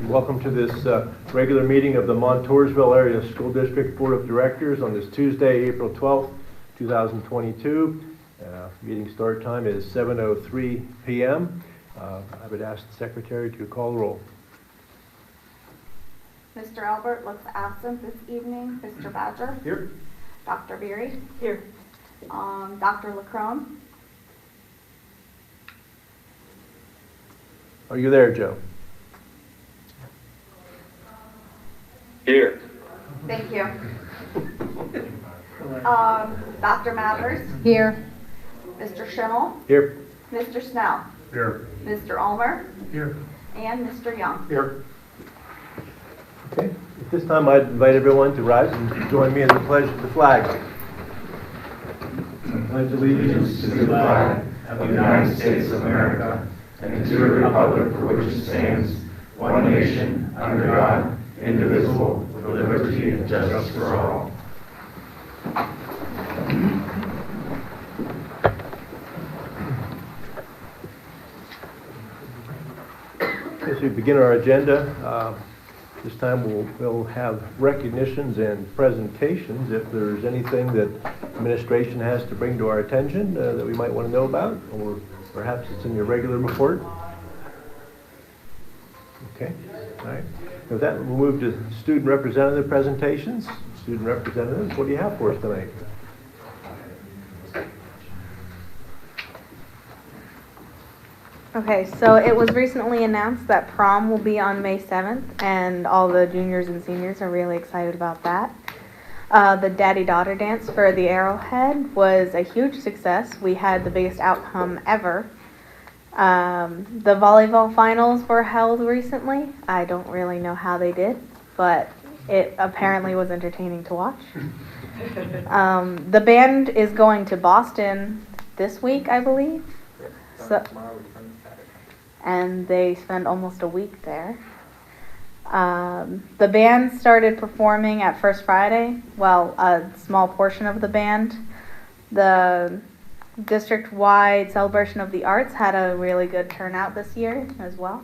Welcome to this regular meeting of the Montoursville Area School District Board of Directors on this Tuesday, April 12th, 2022. Meeting start time is 7:03 p.m. I would ask the Secretary to call the roll. Mr. Albert looks absent this evening. Mr. Badger? Here. Dr. Beery? Here. Dr. LaCrone? Are you there, Joe? Here. Thank you. Dr. Mathers? Here. Mr. Schimmel? Here. Mr. Snell? Here. Mr. Ulmer? Here. And Mr. Young? Here. Okay. At this time, I'd invite everyone to rise and join me in the pledge of the flag. I pledge allegiance to the flag of the United States of America and to the republic for which it stands, one nation, under God, indivisible, with liberty and justice for all. As we begin our agenda, this time we'll have recognitions and presentations. If there's anything that administration has to bring to our attention that we might want to know about, or perhaps it's in your regular report. Okay, all right. With that, we'll move to student representative presentations. Student representatives, what do you have for us tonight? Okay, so it was recently announced that prom will be on May 7th, and all the juniors and seniors are really excited about that. The daddy-daughter dance for the Arrowhead was a huge success. We had the biggest outcome ever. The Volleyball Finals were held recently. I don't really know how they did, but it apparently was entertaining to watch. The band is going to Boston this week, I believe. And they spend almost a week there. The band started performing at First Friday. Well, a small portion of the band. The district-wide celebration of the arts had a really good turnout this year as well.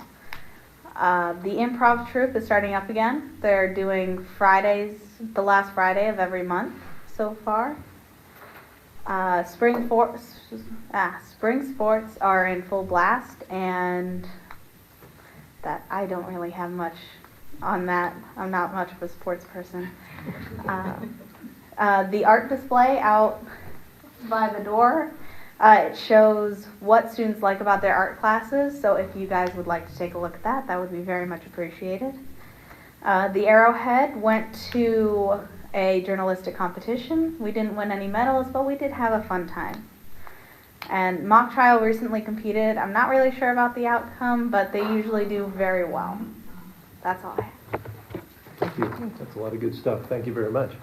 The improv troupe is starting up again. They're doing Fridays, the last Friday of every month so far. Spring sports are in full blast, and that I don't really have much on that. I'm not much of a sports person. The art display out by the door, it shows what students like about their art classes, so if you guys would like to take a look at that, that would be very much appreciated. The Arrowhead went to a journalistic competition. We didn't win any medals, but we did have a fun time. And mock trial recently competed. I'm not really sure about the outcome, but they usually do very well. That's all I have. Thank you. That's a lot of good stuff. Thank you very much.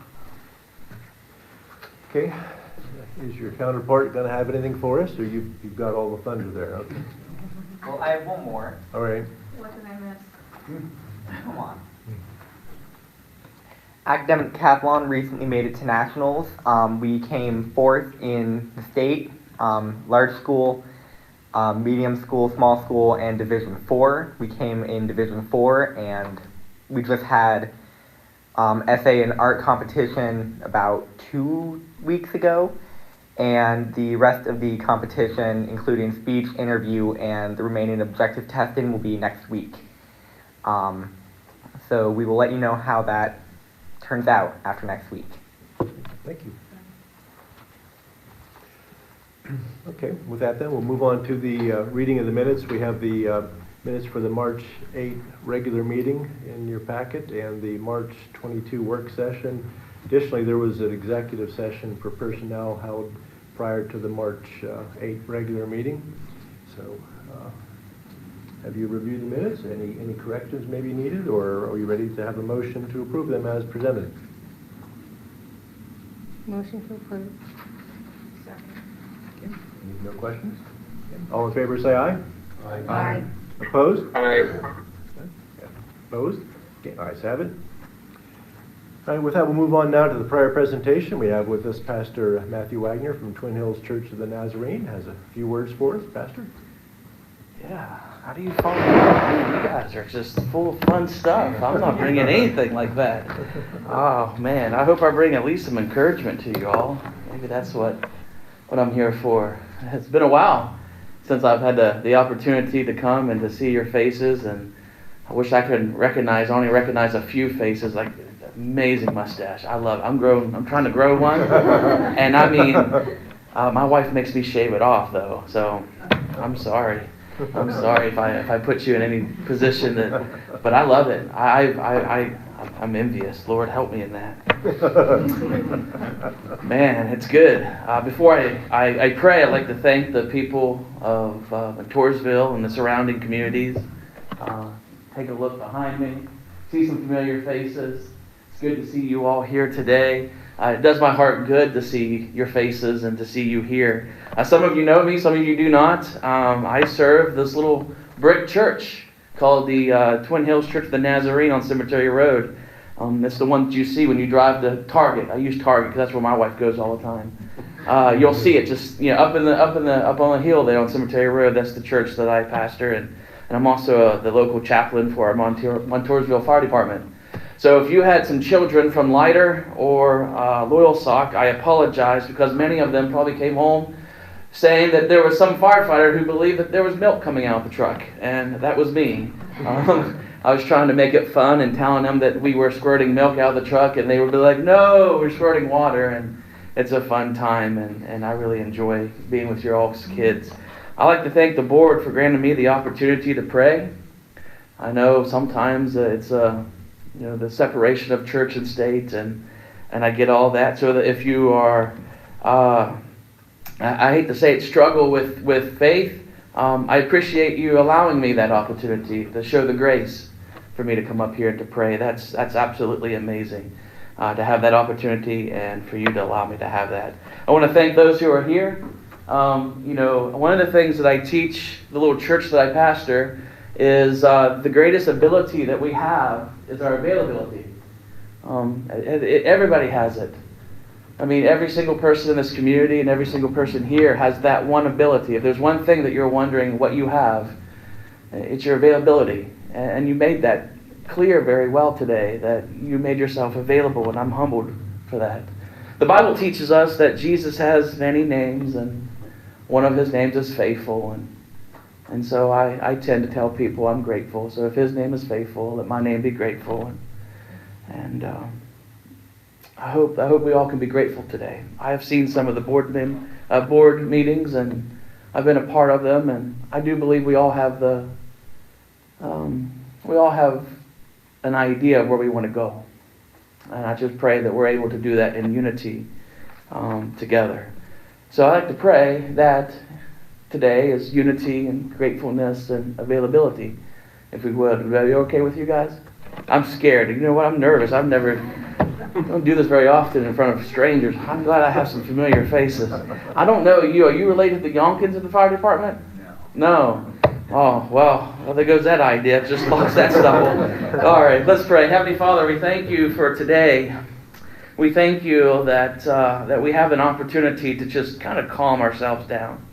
Okay. Is your counterpart going to have anything for us, or you've got all the thunder there? Okay. Well, I have one more. All right. What did I miss? Come on. Academic Decathlon recently made it to nationals. We came fourth in the state, large school, medium school, small school, and Division 4. We came in Division 4, and we just had essay and art competition about 2 weeks ago, and the rest of the competition, including speech, interview, and the remaining objective testing, will be next week. So we will let you know how that turns out after next week. Thank you. Okay, with that then, we'll move on to the reading of the minutes. We have the minutes for the March 8 regular meeting in your packet and the March 22 work session. Additionally, there was an executive session for personnel held prior to the March 8 regular meeting. So, have you reviewed the minutes? Any corrections may be needed, or are you ready to have a motion to approve them as presented? Motion to approve. Okay. No questions? Okay. All in favor say aye. Aye. Aye. Opposed? Aye. Okay. Opposed? Okay, ayes have it. All right, with that, we'll move on now to the prior presentation. We have with us Pastor Matthew Wagner from Twin Hills Church of the Nazarene. Has a few words for us, Pastor. Yeah. How do you follow that? You guys are just full of fun stuff. I'm not bringing anything like that. Oh, man. I hope I bring at least some encouragement to you all. Maybe that's what I'm here for. It's been a while since I've had the opportunity to come and to see your faces, and I wish I could only recognize a few faces, like amazing mustache. I love it. I'm trying to grow one. And I mean, my wife makes me shave it off though, so I'm sorry. I'm sorry if I put you in any position but I love it. I'm envious. Lord, help me in that. Man, it's good. Before I pray, I'd like to thank the people of Montoursville and the surrounding communities. Take a look behind me. See some familiar faces. It's good to see you all here today. It does my heart good to see your faces and to see you here. Some of you know me, some of you do not. I serve this little brick church called the Twin Hills Church of the Nazarene on Cemetery Road. It's the one that you see when you drive to Target. I use Target because that's where my wife goes all the time. You'll see it just up on the hill there on Cemetery Road. That's the church that I pastor, and I'm also the local chaplain for our Montoursville Fire Department. So if you had some children from Leiter or Loyal Sock, I apologize because many of them probably came home saying that there was some firefighter who believed that there was milk coming out of the truck, and that was me. I was trying to make it fun and telling them that we were squirting milk out of the truck, and they would be like, no, we're squirting water, and it's a fun time, and I really enjoy being with your all's kids. I'd like to thank the board for granting me the opportunity to pray. I know sometimes it's the separation of church and state, and I get all that. So that if you are, I hate to say it, struggle with faith, I appreciate you allowing me that opportunity to show the grace for me to come up here and to pray. That's absolutely amazing to have that opportunity and for you to allow me to have that. I want to thank those who are here. One of the things that I teach the little church that I pastor is the greatest ability that we have is our availability. Everybody has it. I mean, every single person in this community and every single person here has that one ability. If there's one thing that you're wondering what you have, it's your availability. And you made that clear very well today, that you made yourself available, and I'm humbled for that. The Bible teaches us that Jesus has many names, and one of his names is faithful. And so I tend to tell people I'm grateful. So if his name is faithful, let my name be grateful. And I hope we all can be grateful today. I have seen some of the board meetings, and I've been a part of them, and I do believe we all have an idea of where we want to go. And I just pray that we're able to do that in unity together. So I'd like to pray that today is unity and gratefulness and availability, if we would. Would that be okay with you guys? I'm scared. You know what? I'm nervous. I don't do this very often in front of strangers. I'm glad I have some familiar faces. I don't know you. Are you related to the Yonkins in the fire department? No. Oh, well, there goes that idea. Just lost that stumble. All right, let's pray. Heavenly Father, we thank you for today. We thank you that we have an opportunity to just kind of calm ourselves down.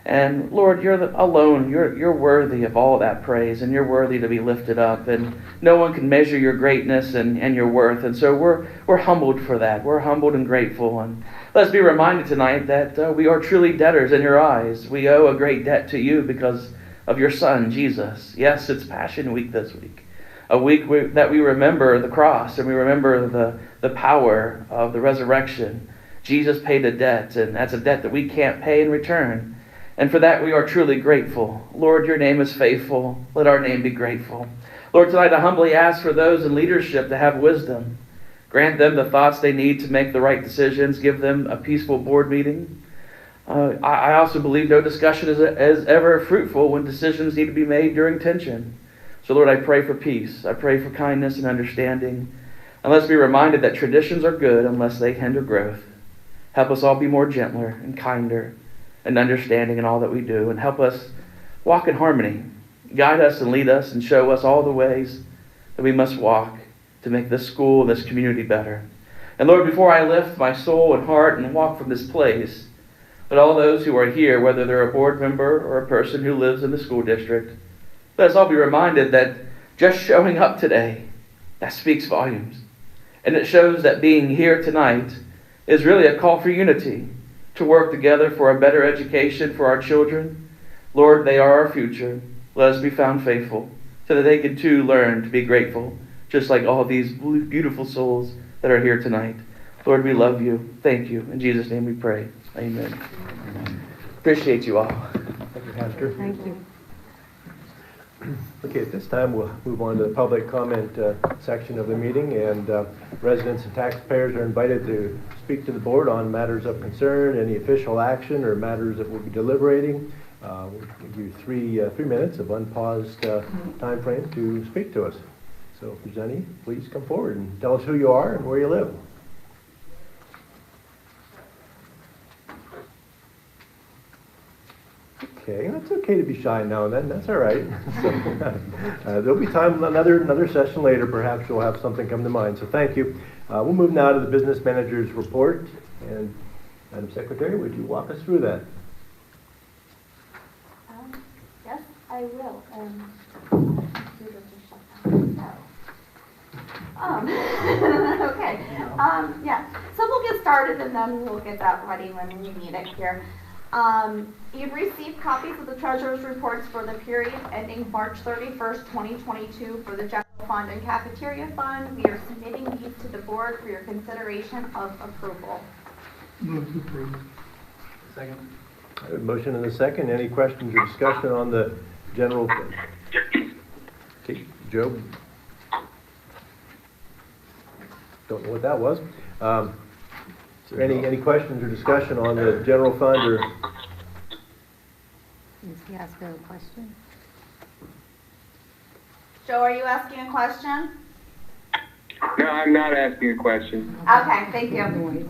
And Lord, you're alone. You're worthy of all that praise, and you're worthy to be lifted up. And no one can measure your greatness and your worth. And so we're humbled for that. We're humbled and grateful. And let's be reminded tonight that we are truly debtors in your eyes. We owe a great debt to you because of your Son, Jesus. Yes, it's Passion Week this week. A week that we remember the cross and we remember the power of the resurrection. Jesus paid a debt, and that's a debt that we can't pay in return. And for that we are truly grateful. Lord, your name is faithful. Let our name be grateful. Lord, tonight I humbly ask for those in leadership to have wisdom. Grant them the thoughts they need to make the right decisions. Give them a peaceful board meeting. I also believe no discussion is ever fruitful when decisions need to be made during tension. So Lord, I pray for peace. I pray for kindness and understanding. And let's be reminded that traditions are good unless they hinder growth. Help us all be more gentler and kinder and understanding in all that we do. And help us walk in harmony. Guide us and lead us and show us all the ways that we must walk to make this school and this community better. And Lord, before I lift my soul and heart and walk from this place, but all those who are here, whether they're a board member or a person who lives in the school district, Let us all be reminded that just showing up today, that speaks volumes. And it shows that being here tonight is really a call for unity, to work together for a better education for our children. Lord, they are our future. Let us be found faithful, so that they can too learn to be grateful, just like all these beautiful souls that are here tonight. Lord, we love you. Thank you. In Jesus' name we pray. Amen. Appreciate you all. Thank you, Pastor. Thank you. Okay, at this time, we'll move on to the public comment section of the meeting, and residents and taxpayers are invited to speak to the board on matters of concern, any official action, or matters that we'll be deliberating. We'll give you three minutes of unpaused time frame to speak to us. So if there's any, please come forward and tell us who you are and where you live. Okay, that's okay to be shy now and then. That's all right. There'll be time, another session later. Perhaps you'll have something come to mind. So thank you. We'll move now to the business manager's report. And Madam Secretary, would you walk us through that? Yes, I will. Okay. Yeah. So we'll get started and then we'll get that ready when we need it here. You've received copies of the Treasurer's reports for the period ending March 31st, 2022 for the General Fund and Cafeteria Fund. We are submitting these to the board for your consideration of approval. Move to approve. Second. I have a motion and a second. Any questions or discussion on the general fund? Okay, Joe? Don't know what that was. Any questions or discussion on the general fund or? Is he asking a question? Joe, are you asking a question? No, I'm not asking a question. Okay, thank you.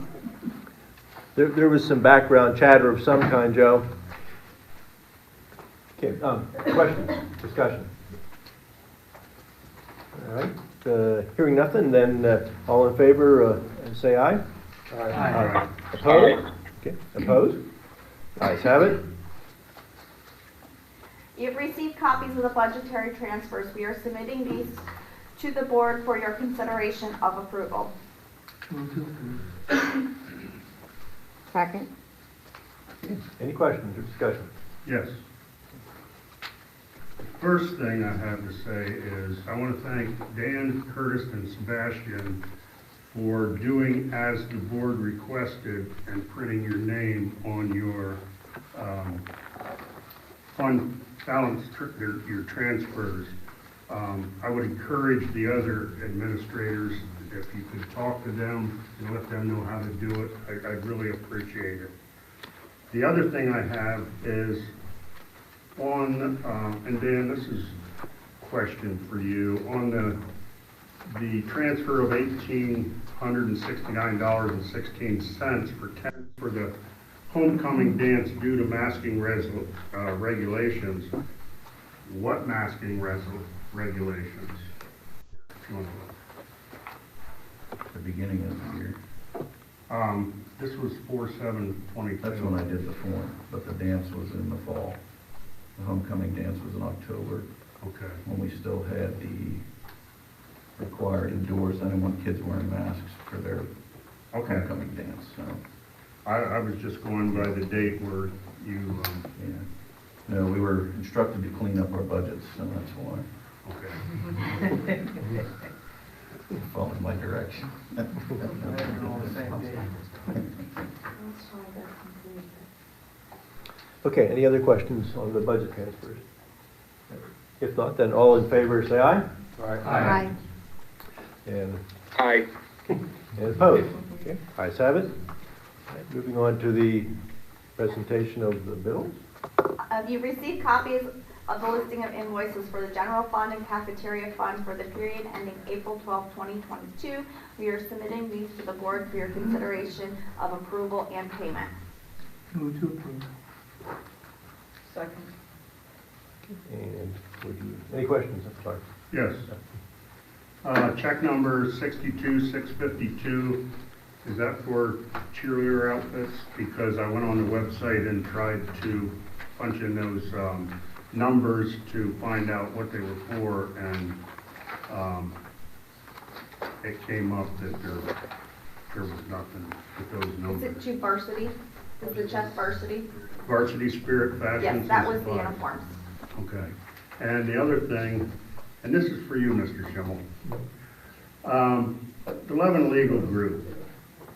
There was some background chatter of some kind, Joe. Okay, questions, discussion? All right, hearing nothing, then all in favor, say aye. Aye. Opposed? Okay, opposed? Ayes have it. You've received copies of the budgetary transfers. We are submitting these to the board for your consideration of approval. Move to approve. Second. Any questions or discussion? Yes. First thing I have to say is I want to thank Dan, Curtis, and Sebastian for doing as the board requested and printing your name on your fund balance, your transfers. I would encourage the other administrators, if you could talk to them and let them know how to do it, I'd really appreciate it. The other thing I have is on, and Dan, this is a question for you, on the transfer of $1,869.16 for the homecoming dance due to masking regulations. What masking regulations? If you want to The beginning of the year. This was 4/7/22. That's when I did the form, but the dance was in the fall. The homecoming dance was in October, Okay. when we still had the required indoors. I didn't want kids wearing masks for their Okay. homecoming dance, so, I was just going by the date where you, yeah. No, we were instructed to clean up our budgets, so that's why. okay. Fall in my direction. Okay, any other questions on the budget transfers? If not, then all in favor say aye. Aye. And Aye. opposed? Okay, ayes have it. All right, moving on to the presentation of the bills. You've received copies of the listing of invoices for the General Fund and Cafeteria Fund for the period ending April 12, 2022. We are submitting these to the board for your consideration of approval and payment. Move to approve. Second. And any questions? I'm sorry. Yes. Check number 62,652, is that for cheerleader outfits? Because I went on the website and tried to punch in those numbers to find out what they were for, and it came up that there was nothing with those Is numbers. it to varsity? Is the check varsity? Varsity Spirit Fashion. Yes, that was the Supply. uniforms. Okay. And the other thing, and this is for you, Mr. Schimmel. The Levin Legal Group.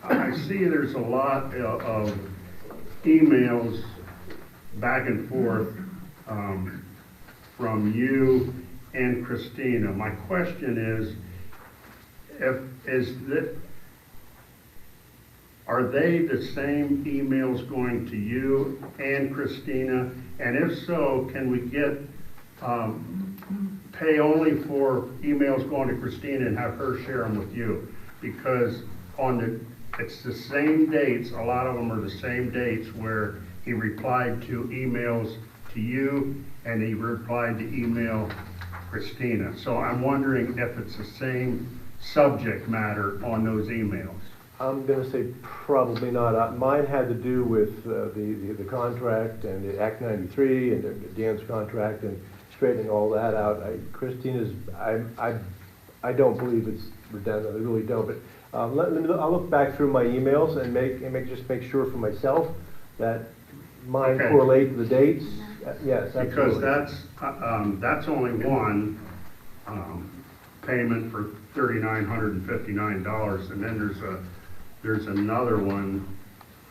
I see there's a lot of emails back and forth from you and Christina. My question is, are they the same emails going to you and Christina? And if so, can we get pay only for emails going to Christina and have her share them with you? Because it's the same dates, a lot of them are the same dates where he replied to emails to you and he replied to email Christina. So I'm wondering if it's the same subject matter on those emails. I'm going to say probably not. Mine had to do with the contract and the Act 93 and Dan's contract and straightening all that out. Christina's, I don't believe it's redundant. I really don't. But I'll look back through my emails and make sure for myself that mine Okay. correlate to the dates. Yes, Because absolutely. that's only one payment for $3,959, and then there's another one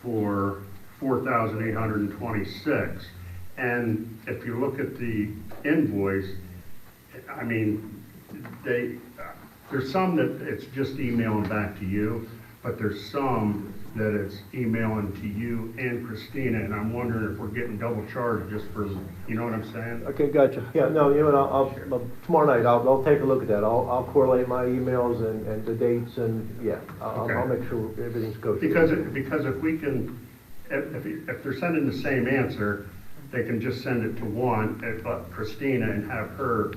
for $4,826. And if you look at the invoice, I mean, there's some that it's just emailing back to you, but there's some that it's emailing to you and Christina, and I'm wondering if we're getting double charged just for, you know what I'm saying? Okay, gotcha. Yeah, no, you know what, tomorrow night, I'll take a look at that. I'll correlate my emails and the dates, and yeah, I'll make sure everything's kosher. Because if we can, if they're sending the same answer, they can just send it to Christina, and have her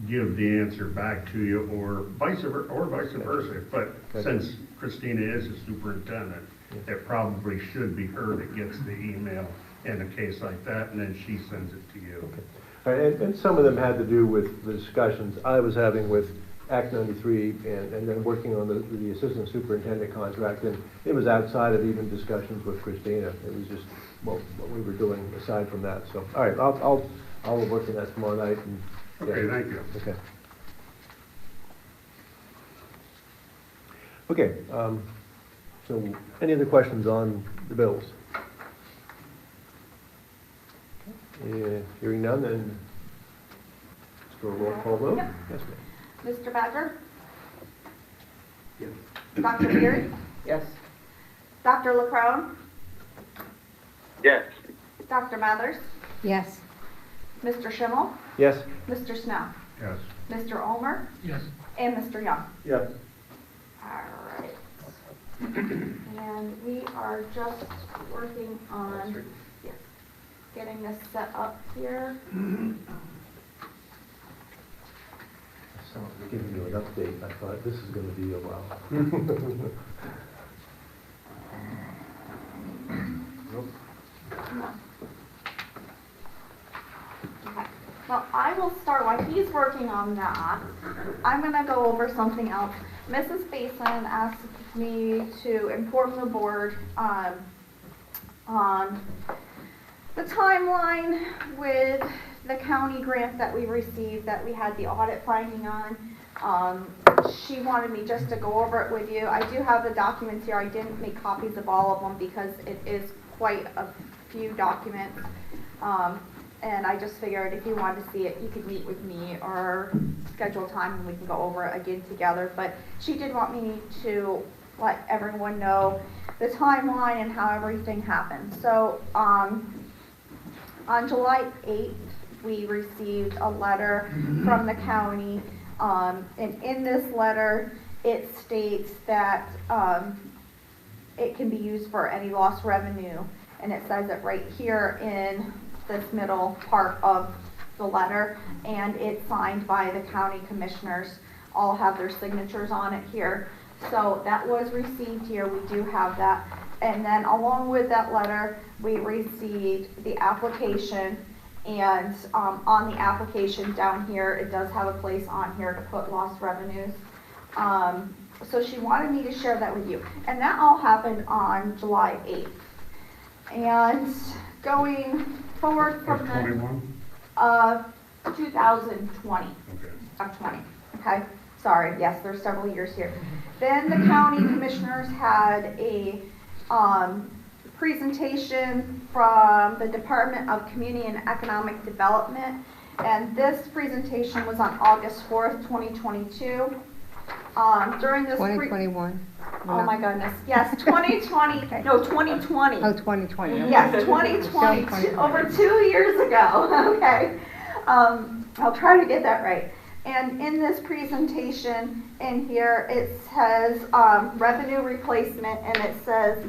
give the answer back to you, or vice versa. But since Christina is the superintendent, it probably should be her that gets the email in a case like that, and then she sends it to you. Okay. All right, and some of them had to do with the discussions I was having with Act 93 and then working on the assistant superintendent contract, and it was outside of even discussions with Christina. It was just what we were doing aside from that. So, all right, I'll work on that tomorrow night. And, Okay, thank you. Okay. Okay, so any other questions on the bills? Hearing none, then let's do a roll call vote. Yep. Yes, ma'am. Mr. Badger? Yes. Dr. Beard? Yes. Dr. LaCrone? Yes. Dr. Mathers? Yes. Mr. Schimmel? Yes. Mr. Snow? Yes. Mr. Ulmer? Yes. And Mr. Young? Yes. All right. And we are just working on getting this set up here. So giving you an update, I thought this is going to be a while. Nope. Okay. Well, I will start while he's working on that. I'm going to go over something else. Mrs. Basin asked me to inform the board on the timeline with the county grant that we received that we had the audit finding on. She wanted me just to go over it with you. I do have the documents here. I didn't make copies of all of them because it is quite a few documents. And I just figured if you wanted to see it, you could meet with me or schedule time and we can go over it again together. But she did want me to let everyone know the timeline and how everything happened. So on July 8th, we received a letter from the county. And in this letter, it states that it can be used for any lost revenue. And it says it right here in this middle part of the letter, and it's signed by the county commissioners. All have their signatures on it here. So that was received here. We do have that. And then along with that letter, we received the application And on the application down here, it does have a place on here to put lost revenues. So she wanted me to share that with you. And that all happened on July 8th. And going forward from the 2020 Okay. of 20. Okay, sorry. Yes, there's several years here. Then the county commissioners had a presentation from the Department of Community and Economic Development, and this presentation was on August 4th, 2022. During this 2021? oh my goodness, yes, 2020, Okay. no, 2020. Oh, 2020. okay. Yes, 2020, over 2 years ago, okay. I'll try to get that right. And in this presentation, in here, it says revenue replacement, and it says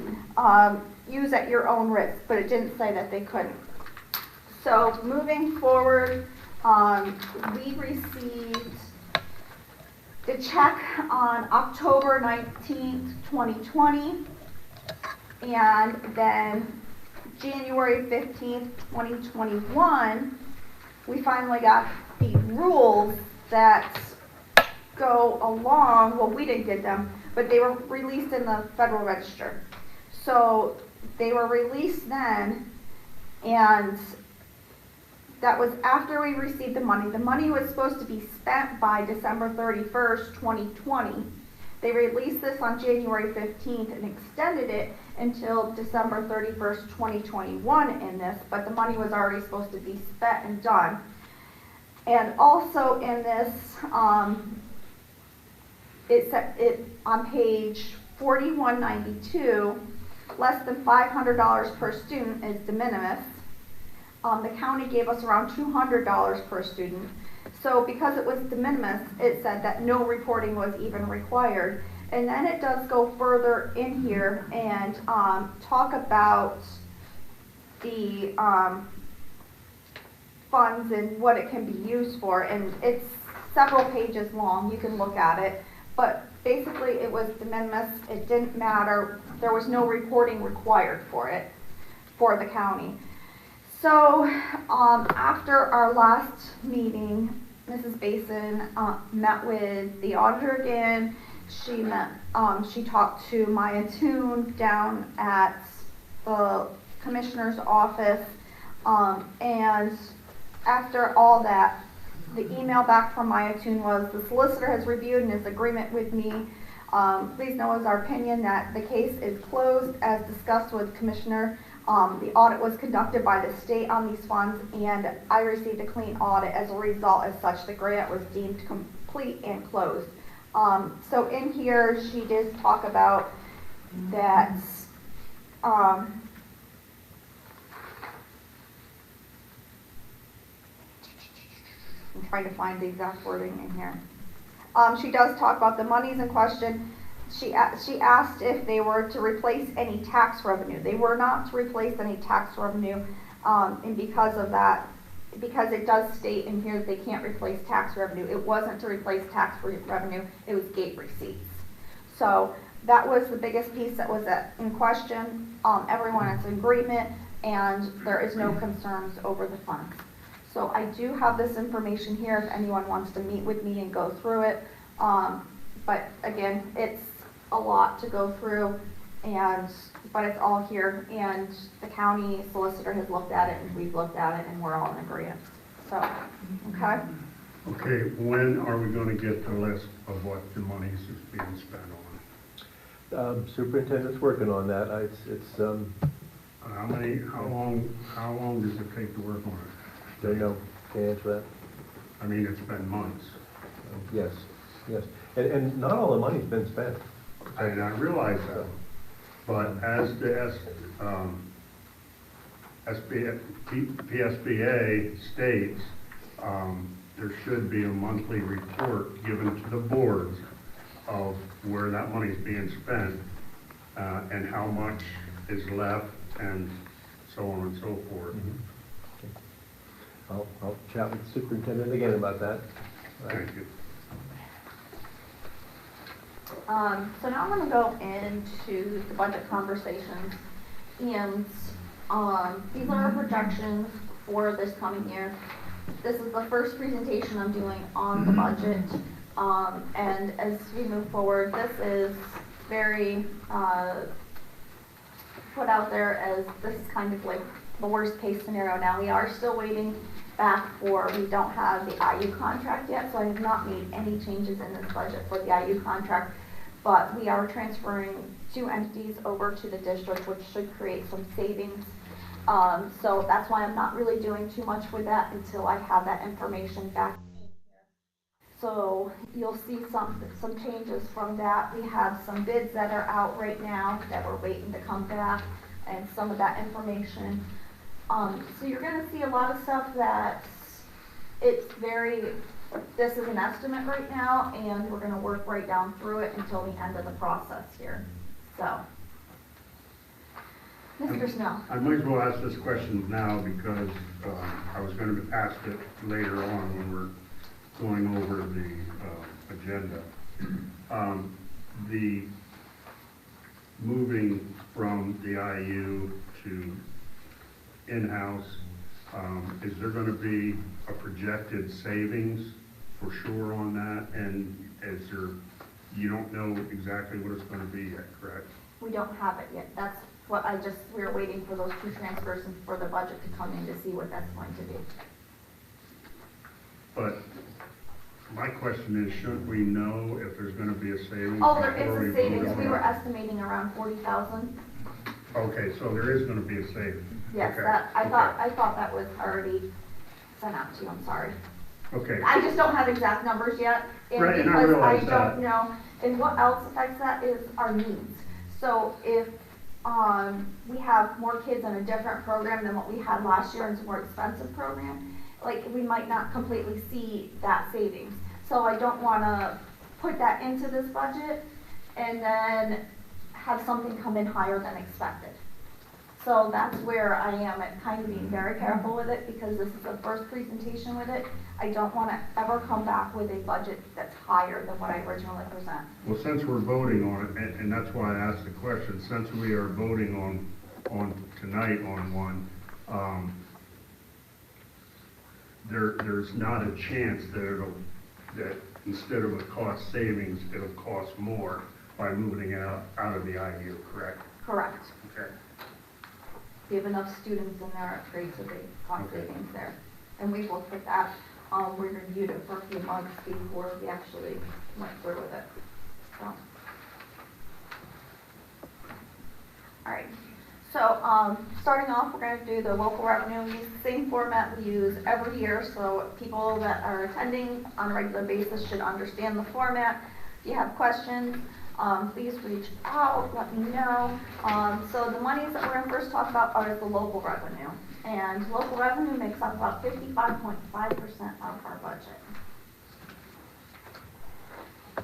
use at your own risk, but it didn't say that they couldn't. So moving forward, we received the check on October 19th, 2020, and then January 15th, 2021, we finally got the rules that go along, well, we didn't get them, but they were released in the Federal Register. So they were released then, and that was after we received the money. The money was supposed to be spent by December 31st, 2020. They released this on January 15th and extended it until December 31st, 2021 in this, but the money was already supposed to be spent and done. And also in this, it said it on page 4192, less than $500 per student is de minimis. The county gave us around $200 per student. So because it was de minimis, it said that no reporting was even required. And then it does go further in here and talk about the funds and what it can be used for. And it's several pages long. You can look at it. But basically it was de minimis. It didn't matter. There was no reporting required for it, for the county. So after our last meeting, Mrs. Basin met with the auditor again. She talked to Maya Toon down at the commissioner's office, and after all that, the email back from Maya Toon was, the solicitor has reviewed and is agreement with me. Please know as our opinion that the case is closed as discussed with Commissioner. The audit was conducted by the state on these funds, and I received a clean audit. As a result, as such, the grant was deemed complete and closed. So in here, she did talk about that I'm trying to find the exact wording in here. She does talk about the monies in question. She asked if they were to replace any tax revenue. They were not to replace any tax revenue, and because of that, because it does state in here that they can't replace tax revenue, it wasn't to replace tax revenue, it was gate receipts. So that was the biggest piece that was in question. Everyone is in agreement, and there is no concerns over the funds. So I do have this information here if anyone wants to meet with me and go through it. But again, it's a lot to go through, but it's all here, and the county solicitor has looked at it, and we've looked at it, and we're all in agreement. So, okay? Okay, when are we going to get the list of what the monies is being spent on? Superintendent's working on that. How long does it take to work on it? Don't know. Can't answer that. I mean, it's been months. Yes. And not all the money's been spent. And I realize that, but as the PSBA states, there should be a monthly report given to the boards of where that money is being spent and how much is left and so on and so forth. Mm-hmm. I'll chat with the superintendent again about that. Thank you. So now I'm going to go into the budget conversations, and these are our projections for this coming year. This is the first presentation I'm doing on the budget. And as we move forward, this is very put out there as this is kind of like the worst case scenario. Now we are still waiting back for, we don't have the IU contract yet, so I have not made any changes in this budget for the IU contract, but we are transferring 2 entities over to the district, which should create some savings. So that's why I'm not really doing too much with that until I have that information back. So you'll see some changes from that. We have some bids that are out right now that we're waiting to come back, and some of that information. So you're going to see a lot of stuff that it's this is an estimate right now, and we're going to work right down through it until the end of the process here. So, Mr. Snow. I might as well ask this question now because I was going to ask it later on when we're going over the agenda. The moving from the IU to in-house, is there going to be a projected savings for sure on that? And you don't know exactly what it's going to be yet, correct? We don't have it yet. That's what we're waiting for those 2 transfers and for the budget to come in to see what that's going to be. But my question is, shouldn't we know if there's going to be a savings? Oh, there is a savings. We were estimating around 40,000. Okay, so there is going to be a savings. Yes, okay. I thought that was already sent out to you. I'm sorry. Okay. I just don't have exact numbers yet, and right, because and I don't know. And what else affects that is our needs. So if we have more kids in a different program than what we had last year, and it's a more expensive program, like we might not completely see that savings. So I don't want to put that into this budget and then have something come in higher than expected. So that's where I am at kind of being very careful with it, because this is the first presentation with it. I don't want to ever come back with a budget that's higher than what I originally present. Well, since we're voting on it, and that's why I asked the question, since we are voting on tonight on one, there's not a chance that instead of a cost savings, it'll cost more by moving it out of the IU, correct? Correct. Okay. We have enough students in there, it creates a big cost savings there. And we've looked at that. We reviewed it for a few months before we actually went through with it. So. All right. So starting off, we're going to do the local revenue. We use the same format we use every year, so people that are attending on a regular basis should understand the format. If you have questions, please reach out, let me know. So the monies that we're going to first talk about are the local revenue. And local revenue makes up about 55.5% of our budget.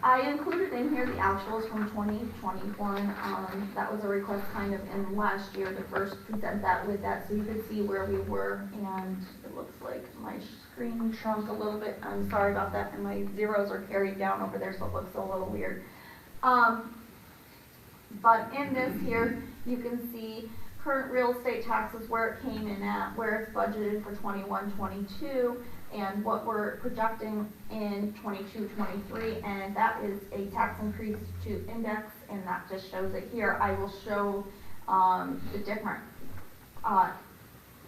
I included in here the actuals from 2021. That was a request kind of in last year to first present that with that so you could see where we were. And it looks like my screen shrunk a little bit. I'm sorry about that. And my zeros are carried down over there, so it looks a little weird. But in this here, you can see current real estate taxes, where it came in at, where it's budgeted for 21-22, and what we're projecting in 22-23, and that is a tax increase to index, and that just shows it here. I will show the different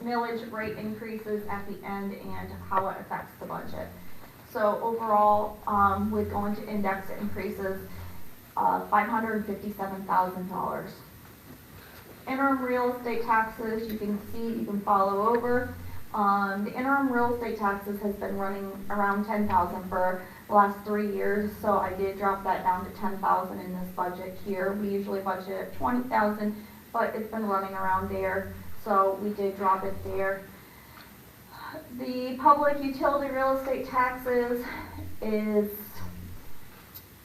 millage rate increases at the end and how it affects the budget. So overall, with going to index, it increases $557,000. Interim real estate taxes, you can see, you can follow over. The interim real estate taxes has been running around $10,000 for the last 3 years, so I did drop that down to $10,000 in this budget here. We usually budget at $20,000, but it's been running around there, so we did drop it there. The public utility real estate taxes is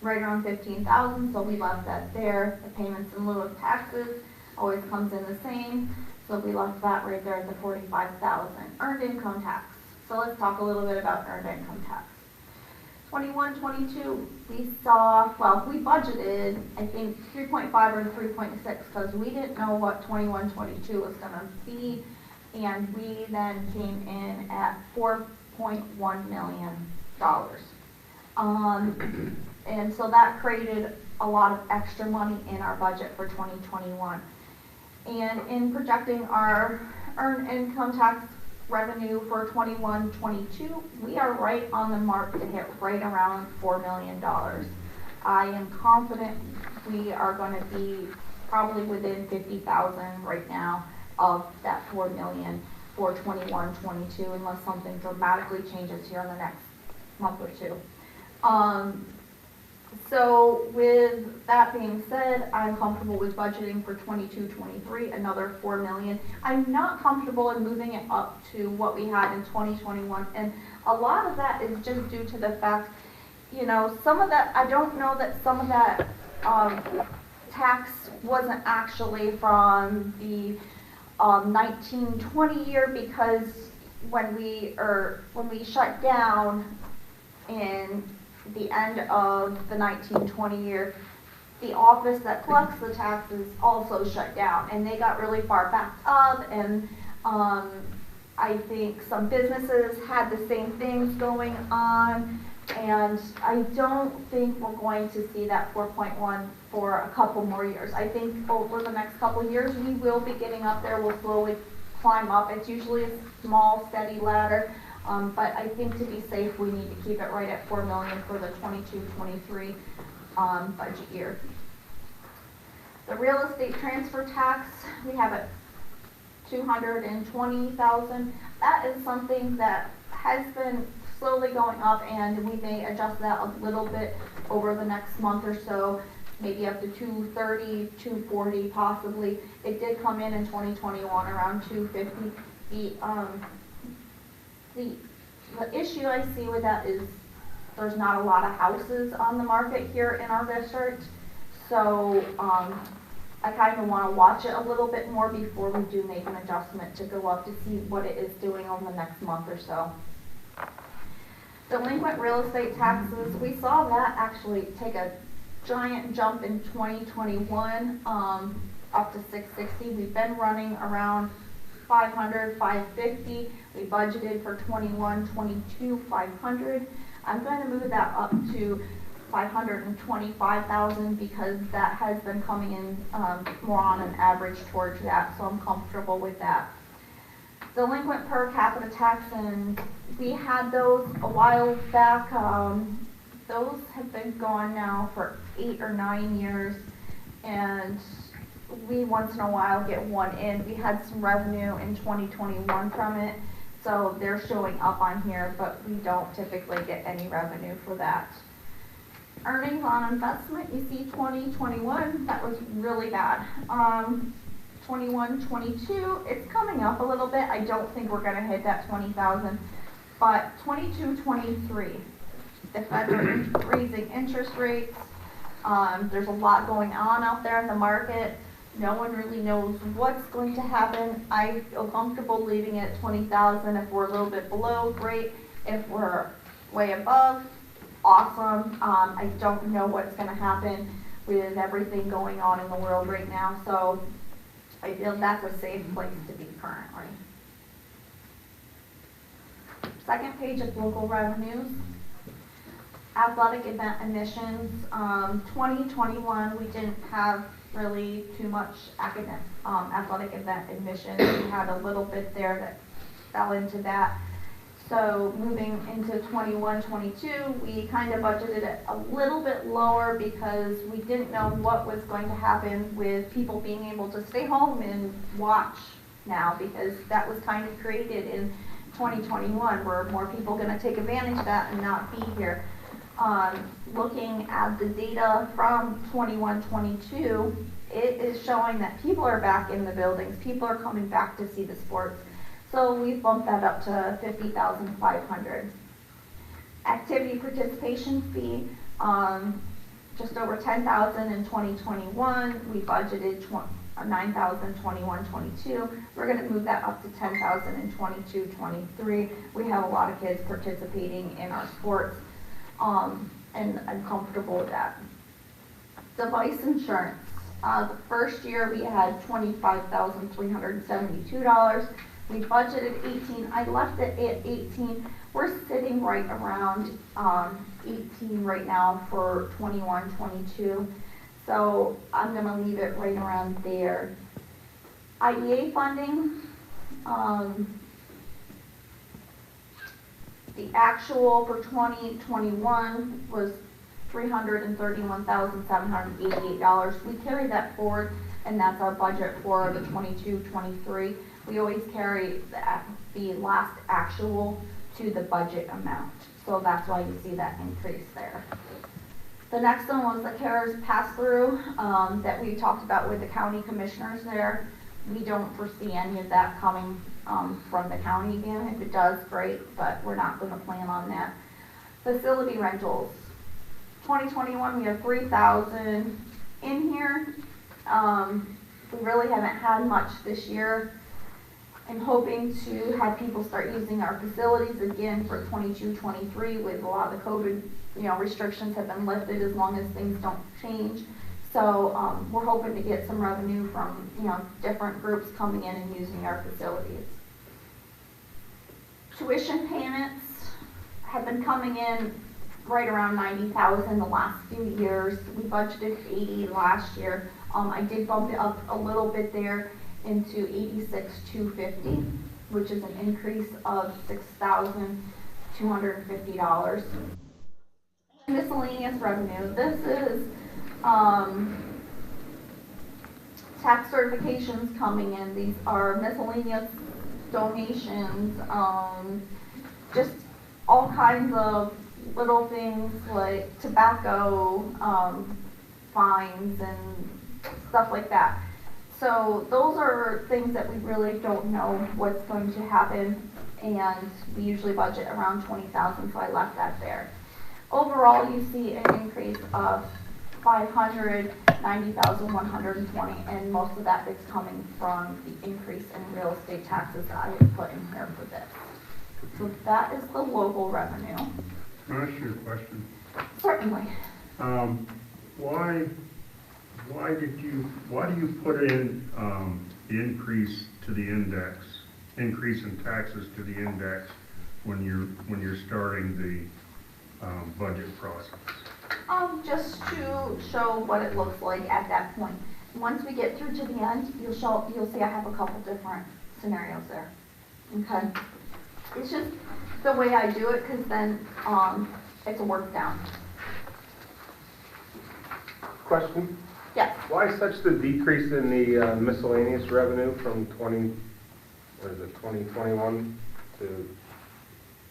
right around $15,000, so we left that there. The payments in lieu of taxes always comes in the same, so we left that right there at the $45,000. Earned income tax. So let's talk a little bit about earned income tax. 21-22, we saw, well, we budgeted, I think, 3.5 or 3.6 because we didn't know what 21-22 was going to be, and we then came in at $4.1 million. And so that created a lot of extra money in our budget for 2021. And in projecting our earned income tax revenue for 21-22, we are right on the mark to hit right around $4 million. I am confident we are going to be probably within 50,000 right now of that 4 million for 21-22, unless something dramatically changes here in the next month or two. So with that being said, I'm comfortable with budgeting for 22-23 another 4 million. I'm not comfortable in moving it up to what we had in 2021, and a lot of that is just due to the fact, you know, some of that, I don't know that some of that tax wasn't actually from the 19-20 year, because when we shut down in the end of the 19-20 year, the office that collects the taxes also shut down, and they got really far backed up, and I think some businesses had the same things going on, and I don't think we're going to see that 4.1 for a couple more years. I think over the next couple of years we will be getting up there. We'll slowly climb up. It's usually a small, steady ladder. But I think to be safe, we need to keep it right at 4 million for the 22-23 budget year. The real estate transfer tax, we have it 220,000. That is something that has been slowly going up, and we may adjust that a little bit over the next month or so, maybe up to 230, 240 possibly. It did come in 2021 around 250. The issue I see with that is there's not a lot of houses on the market here in our district, so I kind of want to watch it a little bit more before we do make an adjustment to go up to see what it is doing over the next month or so. Delinquent real estate taxes, we saw that actually take a giant jump in 2021 up to 660. We've been running around 500, 550. We budgeted for 21-22, 500. I'm going to move that up to 525,000 because that has been coming in more on an average towards that, so I'm comfortable with that. Delinquent per capita tax, and we had those a while back. Those have been gone now for 8 or 9 years, and we once in a while get one in. We had some revenue in 2021 from it, so they're showing up on here, but we don't typically get any revenue for that. Earnings on investment, you see 2021, that was really bad. 21-22, it's coming up a little bit. I don't think we're going to hit that 20,000, but 22-23, the Feds are raising interest rates. There's a lot going on out there in the market. No one really knows what's going to happen. I feel comfortable leaving it at 20,000. If we're a little bit below, great. If we're way above, awesome. I don't know what's going to happen with everything going on in the world right now, so I feel that's a safe place to be currently. Second page of local revenues. Athletic event admissions. 2021, we didn't have really too much athletic event admissions. We had a little bit there that fell into that. So moving into 21-22, we kind of budgeted it a little bit lower because we didn't know what was going to happen with people being able to stay home and watch now, because that was kind of created in 2021. Were more people going to take advantage of that and not be here? Looking at the data from 21-22, it is showing that people are back in the buildings. People are coming back to see the sports. So we bumped that up to 50,500. Activity participation fee, just over 10,000 in 2021. We budgeted 9,000 21-22. We're going to move that up to 10,000 in 22-23. We have a lot of kids participating in our sports, and I'm comfortable with that. Device insurance. The first year we had $25,372. We budgeted 18, I left it at 18. We're sitting right around 18 right now for 21, 22. So I'm gonna leave it right around there. IEA funding, the actual for 2021 was $331,788. We carry that forward, and that's our budget for the 22-23. We always carry the last actual to the budget amount. So that's why you see that increase there. The next one was the CARES pass-through that we talked about with the county commissioners there. We don't foresee any of that coming from the county again. If it does, great, but we're not going to plan on that. Facility rentals. 2021, we have 3,000 in here. We really haven't had much this year. I'm hoping to have people start using our facilities again for 22-23 with a lot of the COVID, restrictions have been lifted as long as things don't change. So we're hoping to get some revenue from, different groups coming in and using our facilities. Tuition payments have been coming in right around 90,000 the last few years. We budgeted 80 last year. I did bump it up a little bit there into 86,250, which is an increase of $6,250. Miscellaneous revenue. This is tax certifications coming in. These are miscellaneous donations, just all kinds of little things like tobacco fines and stuff like that. So those are things that we really don't know what's going to happen, and we usually budget around 20,000, so I left that there. Overall, you see an increase of 590,120, and most of that is coming from the increase in real estate taxes that I have put in here for this. So that is the local revenue. Can I ask you a question? Certainly. Why do you put in the increase to the index, increase in taxes to the index when you're starting the budget process? Just to show what it looks like at that point. Once we get through to the end, you'll see I have a couple different scenarios there. Okay. It's just the way I do it, because then it's a work down. Question? Yes. Why such the decrease in the miscellaneous revenue from 2021 to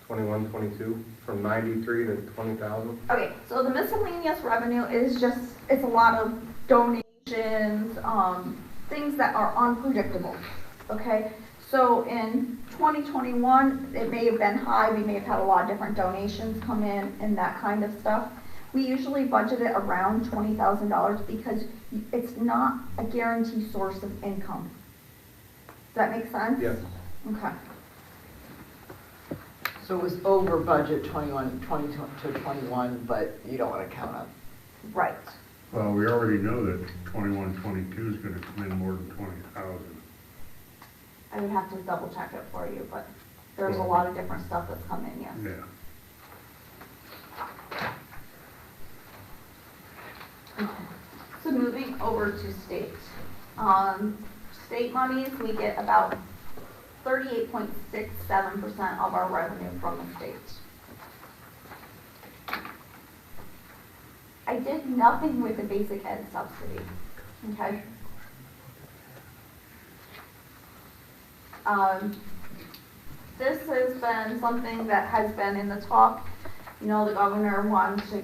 21-22, from 93 to 20,000? Okay, so the miscellaneous revenue is it's a lot of donations, things that are unpredictable. Okay, so in 2021, it may have been high. We may have had a lot of different donations come in and that kind of stuff. We usually budget it around $20,000 because it's not a guaranteed source of income. Does that make sense? Yes. Okay. So it was over budget 20 to 21, but you don't want to count on. Right. Well, we already know that 21-22 is going to come in more than 20,000. I would have to double check it for you, but there's a lot of different stuff that's come in, yes. Yeah. Okay. So moving over to state. State monies, we get about 38.67% of our revenue from the state. I did nothing with the basic ed subsidy, okay? This has been something that has been in the talk. The governor wanted to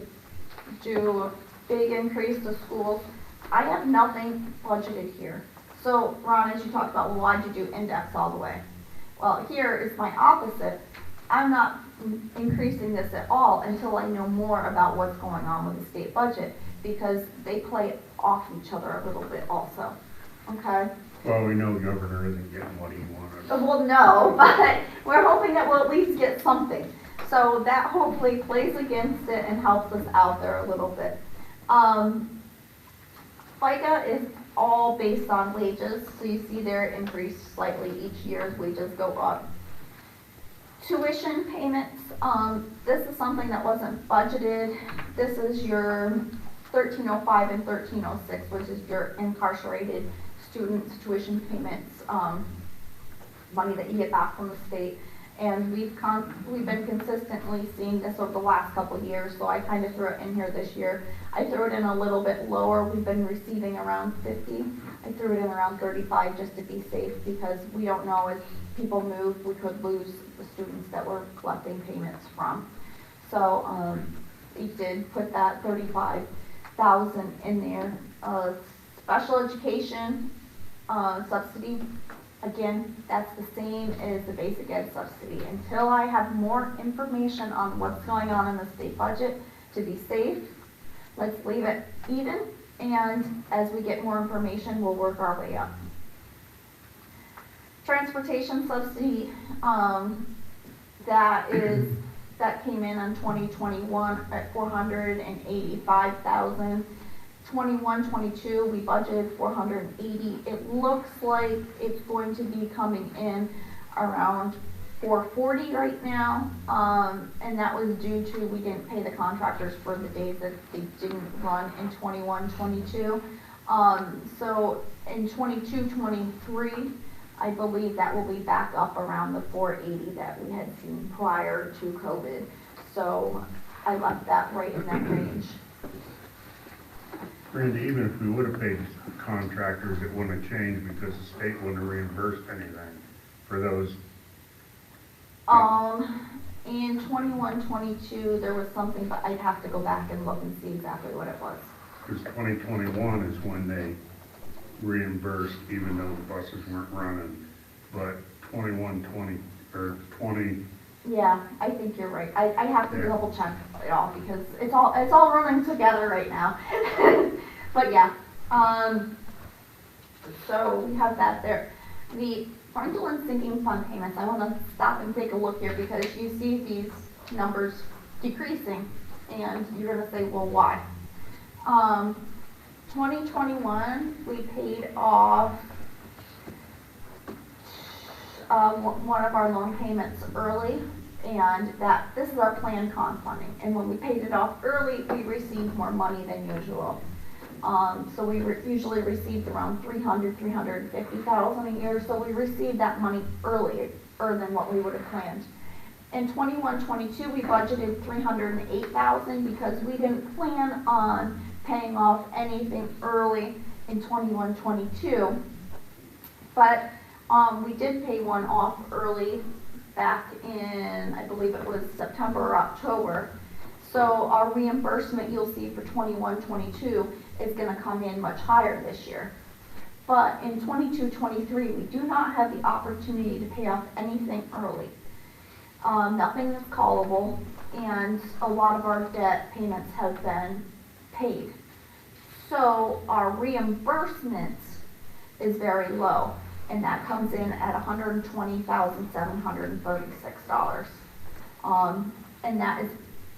do a big increase to schools. I have nothing budgeted here. So, Ron, as you talked about, well, why'd you do index all the way? Well, here is my opposite. I'm not increasing this at all until I know more about what's going on with the state budget, because they play off each other a little bit also, okay? Well, we know the governor isn't getting what he wanted. Well, no, but we're hoping that we'll at least get something. So that hopefully plays against it and helps us out there a little bit. FICA is all based on wages, so you see they're increased slightly each year as wages go up. Tuition payments, this is something that wasn't budgeted. This is your 1305 and 1306, which is your incarcerated students' tuition payments, money that you get back from the state. And we've been consistently seeing this over the last couple of years, so I kind of threw it in here this year. I threw it in a little bit lower. We've been receiving around 50. I threw it in around 35 just to be safe, because we don't know if people move, we could lose the students that we're collecting payments from. So we did put that 35,000 in there. Special education subsidy. Again, that's the same as the basic ed subsidy. Until I have more information on what's going on in the state budget, to be safe, let's leave it even, and as we get more information, we'll work our way up. Transportation subsidy, that came in on 2021 at 485,000. 21-22, we budgeted 480. It looks like it's going to be coming in around 440 right now, and that was due to we didn't pay the contractors for the days that they didn't run in 21-22. So in 22-23, I believe that will be back up around the 480 that we had seen prior to COVID. So I left that right in that range. Randy, even if we would have paid contractors, it wouldn't have changed because the state wouldn't have reimbursed anything for those. In 21-22, there was something, but I'd have to go back and look and see exactly what it was. Because 2021 is when they reimbursed, even though the buses weren't running. But 20. Yeah, I think you're right. I have to double check it all because it's all running together right now. But yeah, so we have that there. The rental and sinking fund payments, I want to stop and take a look here because you see these numbers decreasing and you're going to say, well, why? 2021, we paid off one of our loan payments early, and this is our planned con funding. And when we paid it off early, we received more money than usual. So we usually received around $350,000 a year. So we received that money earlier than what we would have planned. In 21-22, we budgeted $308,000 because we didn't plan on paying off anything early in 21-22. But we did pay one off early back in, I believe it was September or October. So our reimbursement you'll see for 21-22 is going to come in much higher this year. But in 22-23, we do not have the opportunity to pay off anything early. Nothing is callable, and a lot of our debt payments have been paid. So our reimbursement is very low, and that comes in at $120,736. And that is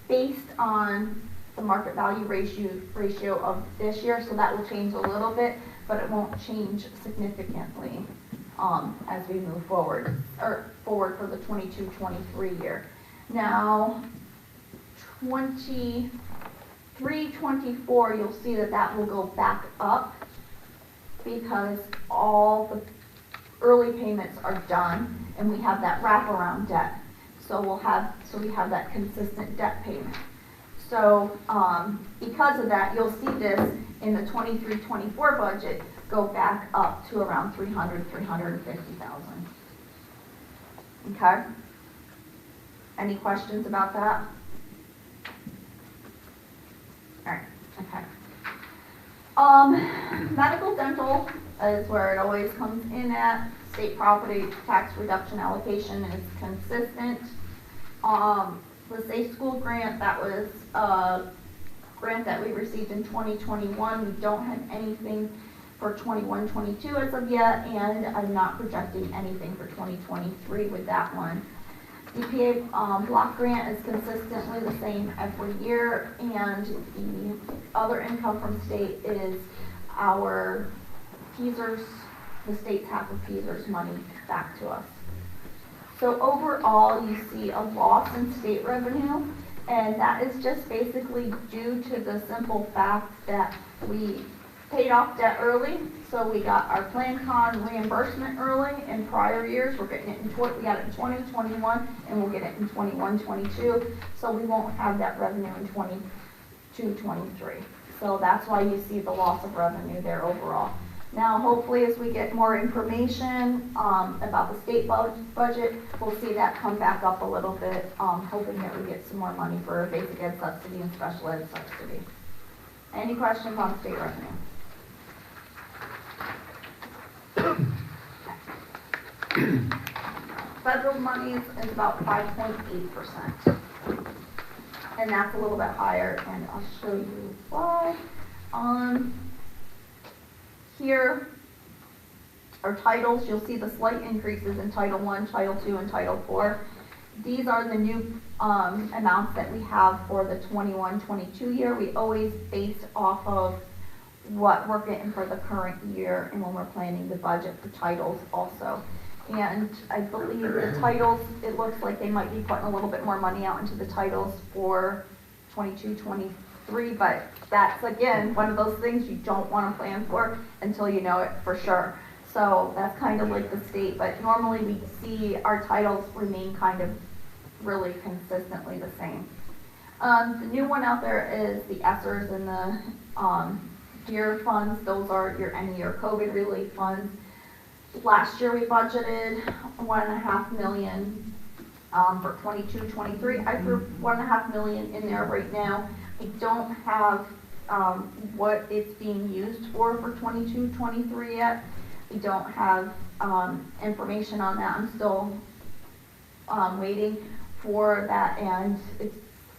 based on the market value ratio of this year, so that will change a little bit, but it won't change significantly as we move forward for the 22-23 year. Now, 23-24, you'll see that will go back up because all the early payments are done, and we have that wraparound debt. So we have that consistent debt payment. So because of that, you'll see this in the 23-24 budget go back up to around $350,000. Okay. Any questions about that? All right. Okay. Medical dental is where it always comes in at. State property tax reduction allocation is consistent. The Safe School grant, that was a grant that we received in 2021. We don't have anything for 21-22 as of yet, and I'm not projecting anything for 2023 with that one. EPA block grant is consistently the same every year, and the other income from state is our PSERS, the states have the PSERS money back to us. So overall, you see a loss in state revenue, and that is just basically due to the simple fact that we paid off debt early, so we got our PlanCon reimbursement early in prior years. We're getting it in we got it in 2021, and we'll get it in 21, 22. So we won't have that revenue in 22, 23. So that's why you see the loss of revenue there overall. Now, hopefully, as we get more information about the state budget, we'll see that come back up a little bit, hoping that we get some more money for basic ed subsidy and special ed subsidy. Any questions on state revenue? Federal monies is about 5.8%. And that's a little bit higher, and I'll show you why. Here are titles. You'll see the slight increases in Title I, Title II, and Title IV. These are the new amounts that we have for the 21-22 year. We always base off of what we're getting for the current year and when we're planning the budget for titles also. And I believe the titles, it looks like they might be putting a little bit more money out into the titles for 22, 23, but that's, again, one of those things you don't want to plan for until you know it for sure. So that's kind of like the state, but normally we see our titles remain kind of really consistently the same. The new one out there is the ESSERs and the GEAR funds. Those are your end-of-year COVID relief funds. Last year we budgeted $1.5 million for 22-23. I threw $1.5 million in there right now. I don't have what it's being used for 22-23 yet. We don't have information on that. I'm still waiting for that, and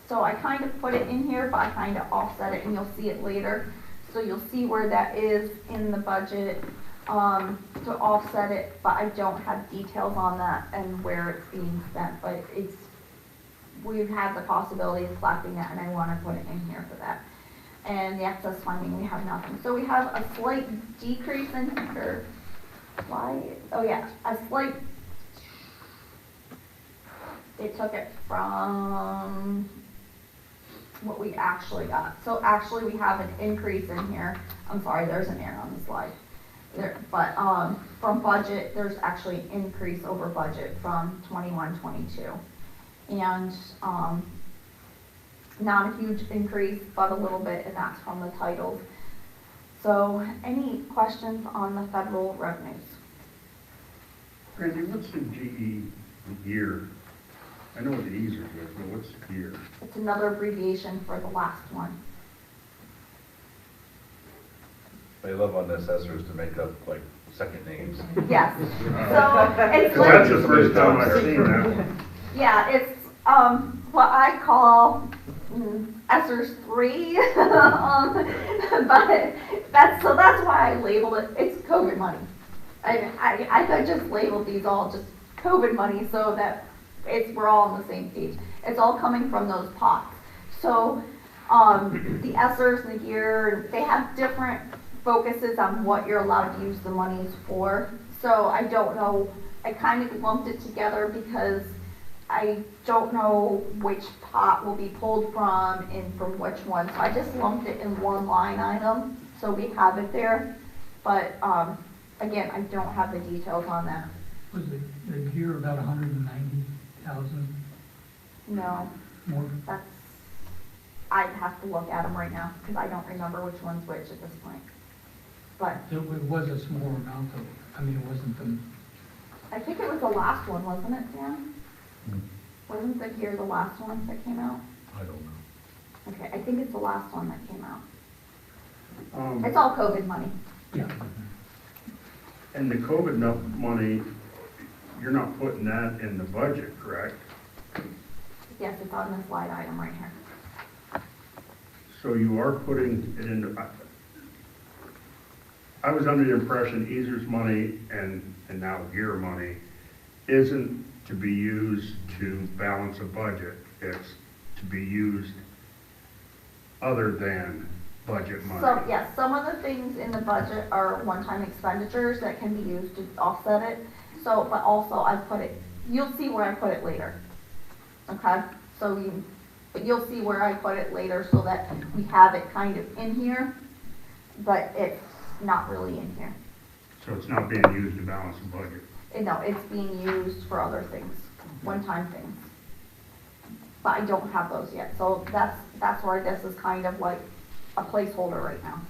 so I kind of put it in here, but I kind of offset it, and you'll see it later. So you'll see where that is in the budget to offset it, but I don't have details on that and where it's being spent. But we've had the possibility of collecting that, and I want to put it in here for that. And the excess funding, we have nothing. So we have a slight decrease in here. Why? Oh yeah, a slight. They took it from what we actually got. So actually we have an increase in here. I'm sorry, there's an error on the slide. There, but from budget, there's actually an increase over budget from 21-22. And not a huge increase, but a little bit, and that's from the titles. So any questions on the federal revenues? Randy, what's the GE year? I know what the E's are with, but what's the year? It's another abbreviation for the last one. They love on the assessors to make up like second names. Yes. So it's like, That's the first time I've seen that. yeah, it's what I call ESSERS 3, but that's why I labeled it. It's COVID money. I could just label these all just COVID money so that we're all on the same page. It's all coming from those pots. So the ESSERS and the GEAR, they have different focuses on what you're allowed to use the monies for. So I don't know, I kind of lumped it together because I don't know which pot will be pulled from and from which one. So I just lumped it in one line item, so we have it there. But again, I don't have the details on that. Was the GEAR about 190,000? No, More? that's, I'd have to look at them right now because I don't remember which one's which at this point. But It was a small amount of, I mean, it wasn't the, I think it was the last one, wasn't it, Dan? Wasn't the GEAR the last one that came out? I don't know. Okay, I think it's the last one that came out. Um, It's all COVID money. yeah. And the COVID money, you're not putting that in the budget, correct? Yes, it's on this slide item right here. So you are putting it in the, I was under the impression ESSER's money and now GEAR money isn't to be used to balance a budget. It's to be used other than budget money. So, yes, some of the things in the budget are one-time expenditures that can be used to offset it. So, but also I put it, you'll see where I put it later. Okay, so but you'll see where I put it later so that we have it kind of in here, but it's not really in here. So it's not being used to balance the budget. No, it's being used for other things, one-time things. But I don't have those yet, so that's where this is kind of like a placeholder right now.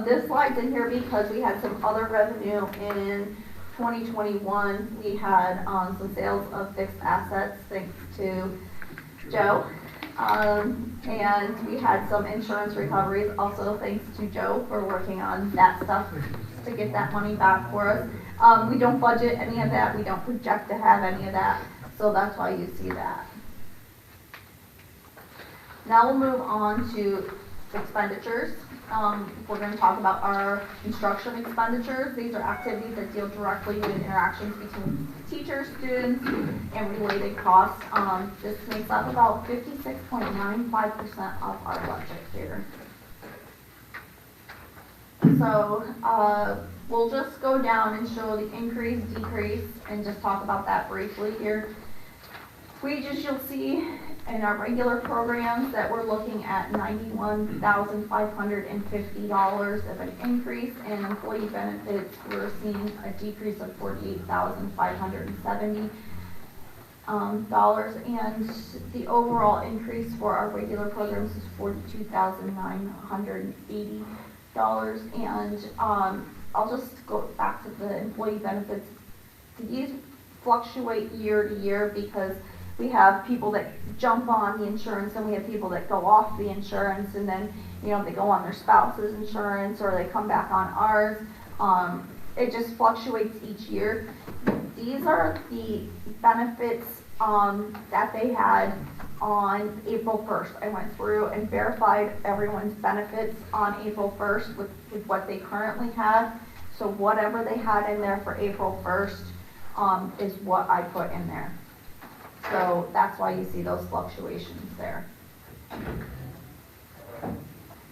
This slide's in here because we had some other revenue in 2021. We had some sales of fixed assets thanks to Joe. And we had some insurance recoveries also thanks to Joe for working on that stuff to get that money back for us. We don't budget any of that. We don't project to have any of that. So that's why you see that. Now we'll move on to expenditures. We're going to talk about our instruction expenditures. These are activities that deal directly with interactions between teachers, students, and related costs. This makes up about 56.95% of our budget here. So we'll just go down and show the increase, decrease, and just talk about that briefly here. Wages, you'll see in our regular programs that we're looking at $91,550 of an increase, and employee benefits we're seeing a decrease of $48,570 dollars, and the overall increase for our regular programs is $42,980. And I'll just go back to the employee benefits. These fluctuate year to year because we have people that jump on the insurance and we have people that go off the insurance, and then, you know, they go on their spouse's insurance or they come back on ours. It just fluctuates each year. These are the benefits that they had on April 1st. I went through and verified everyone's benefits on April 1st with what they currently had. So whatever they had in there for April 1st is what I put in there. So that's why you see those fluctuations there.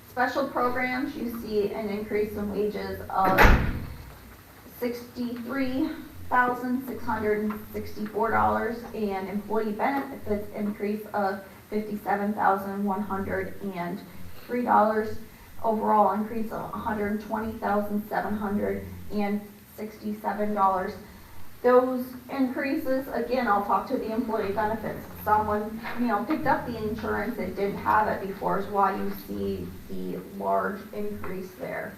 Special programs, you see an increase in wages of $63,664, and employee benefits increase of $57,103. Overall increase of $120,767. Those increases, again, I'll talk to the employee benefits. Someone, you know, picked up the insurance and didn't have it before is why you see the large increase there.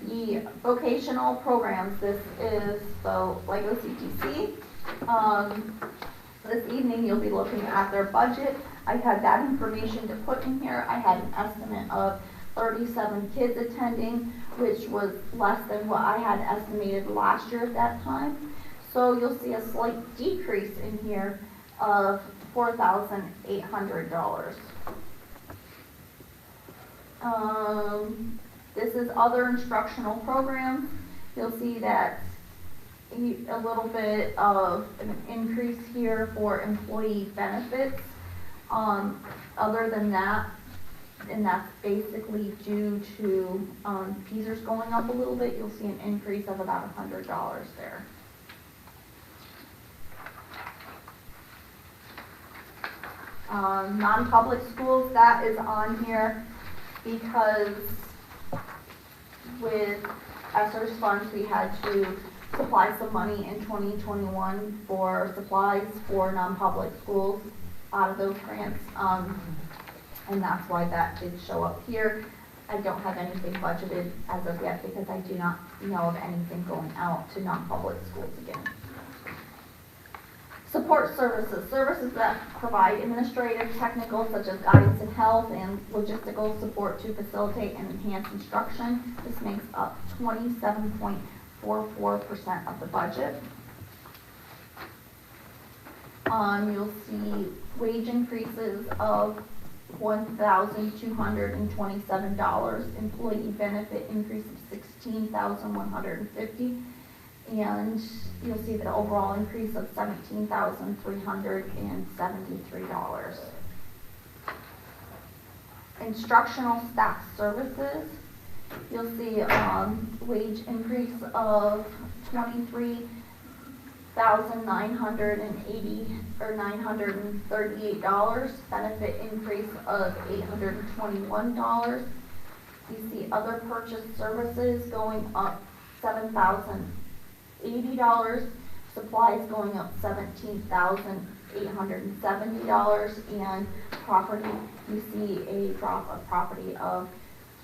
The vocational programs, this is the LEGO CTC. This evening you'll be looking at their budget. I had that information to put in here. I had an estimate of 37 kids attending, which was less than what I had estimated last year at that time. So you'll see a slight decrease in here of $4,800. This is other instructional programs. You'll see that a little bit of an increase here for employee benefits. Other than that, and that's basically due to teasers going up a little bit, you'll see an increase of about $100 there. Non-public schools, that is on here because with ESSER's funds we had to supply some money in 2021 for supplies for non-public schools out of those grants. And that's why that did show up here. I don't have anything budgeted as of yet because I do not know of anything going out to non-public schools again. Support services, services that provide administrative, technical, such as guidance and health, and logistical support to facilitate and enhance instruction. This makes up 27.44% of the budget. You'll see wage increases of $1,227, employee benefit increase of $16,150, and you'll see the overall increase of $17,373. instructional staff services, you'll see wage increase of $938, benefit increase of $821. You see other purchase services going up $7,080, supplies going up $17,870, and property, you see a drop of property of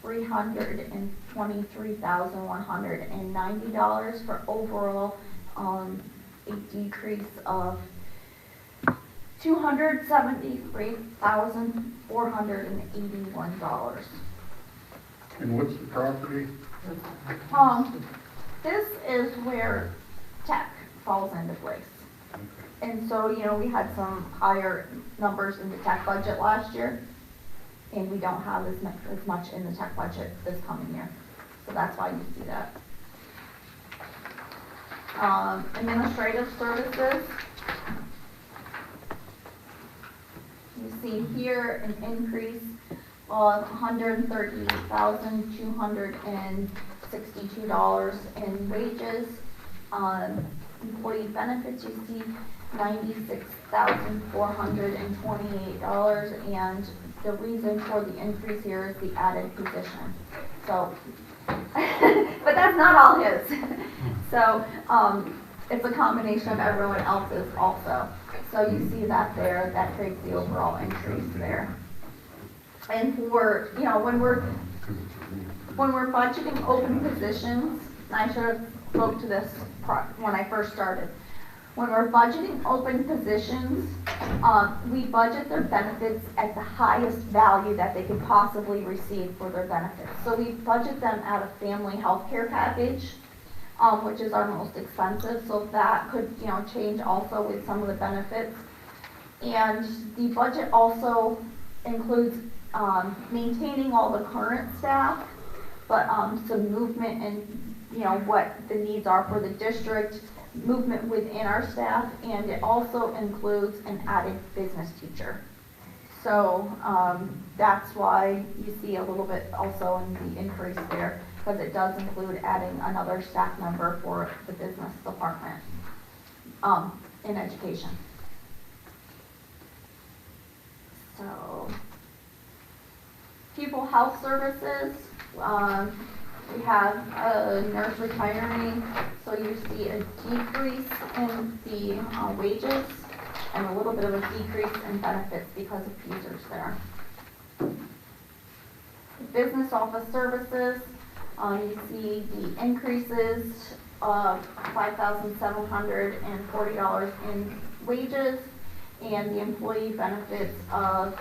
$323,190 for overall a decrease of $273,481. And what's the property? This is where tech falls into place. And so, you know, we had some higher numbers in the tech budget last year, and we don't have as much in the tech budget this coming year. So that's why you see that. Administrative services. You see here an increase of $138,262 in wages. Employee benefits, you see $96,428, and the reason for the increase here is the added position. So, but that's not all his. So it's a combination of everyone else's also. So you see that there, that creates the overall increase there. And for, you know, when we're budgeting open positions, and I should have spoke to this when I first started. When we're budgeting open positions, we budget their benefits at the highest value that they could possibly receive for their benefits. So we budget them at a family health care package, which is our most expensive. So that could, you know, change also with some of the benefits. And the budget also includes maintaining all the current staff, but some movement in, you know, what the needs are for the district, movement within our staff, and it also includes an added business teacher. So that's why you see a little bit also in the increase there, because it does include adding another staff member for the business department in education. So pupil health services, we have a nurse retiring, so you see a decrease in the wages and a little bit of a decrease in benefits because of users there. Business office services, you see the increases of $5,740 in wages and the employee benefits of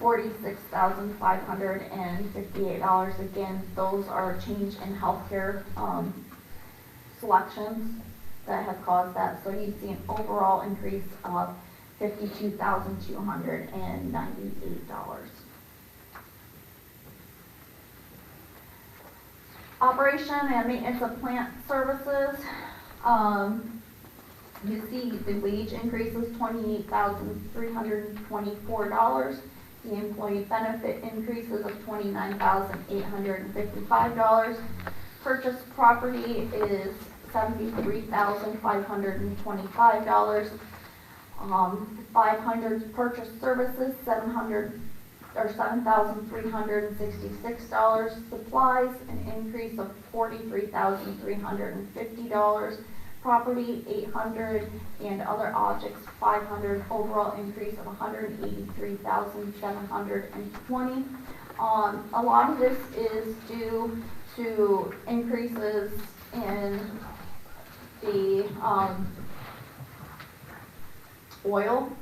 $46,558. Again, those are a change in healthcare selections that have caused that. So you see an overall increase of $52,298. Operation and maintenance of plant services. You see the wage increase is $28,324. The employee benefit increases of $29,855. Purchase property is $73,525. 500 purchase services, $7,366. Supplies, an increase of $43,350. Property, $800, and other objects, $500. Overall increase of $183,720. A lot of this is due to increases in the oil.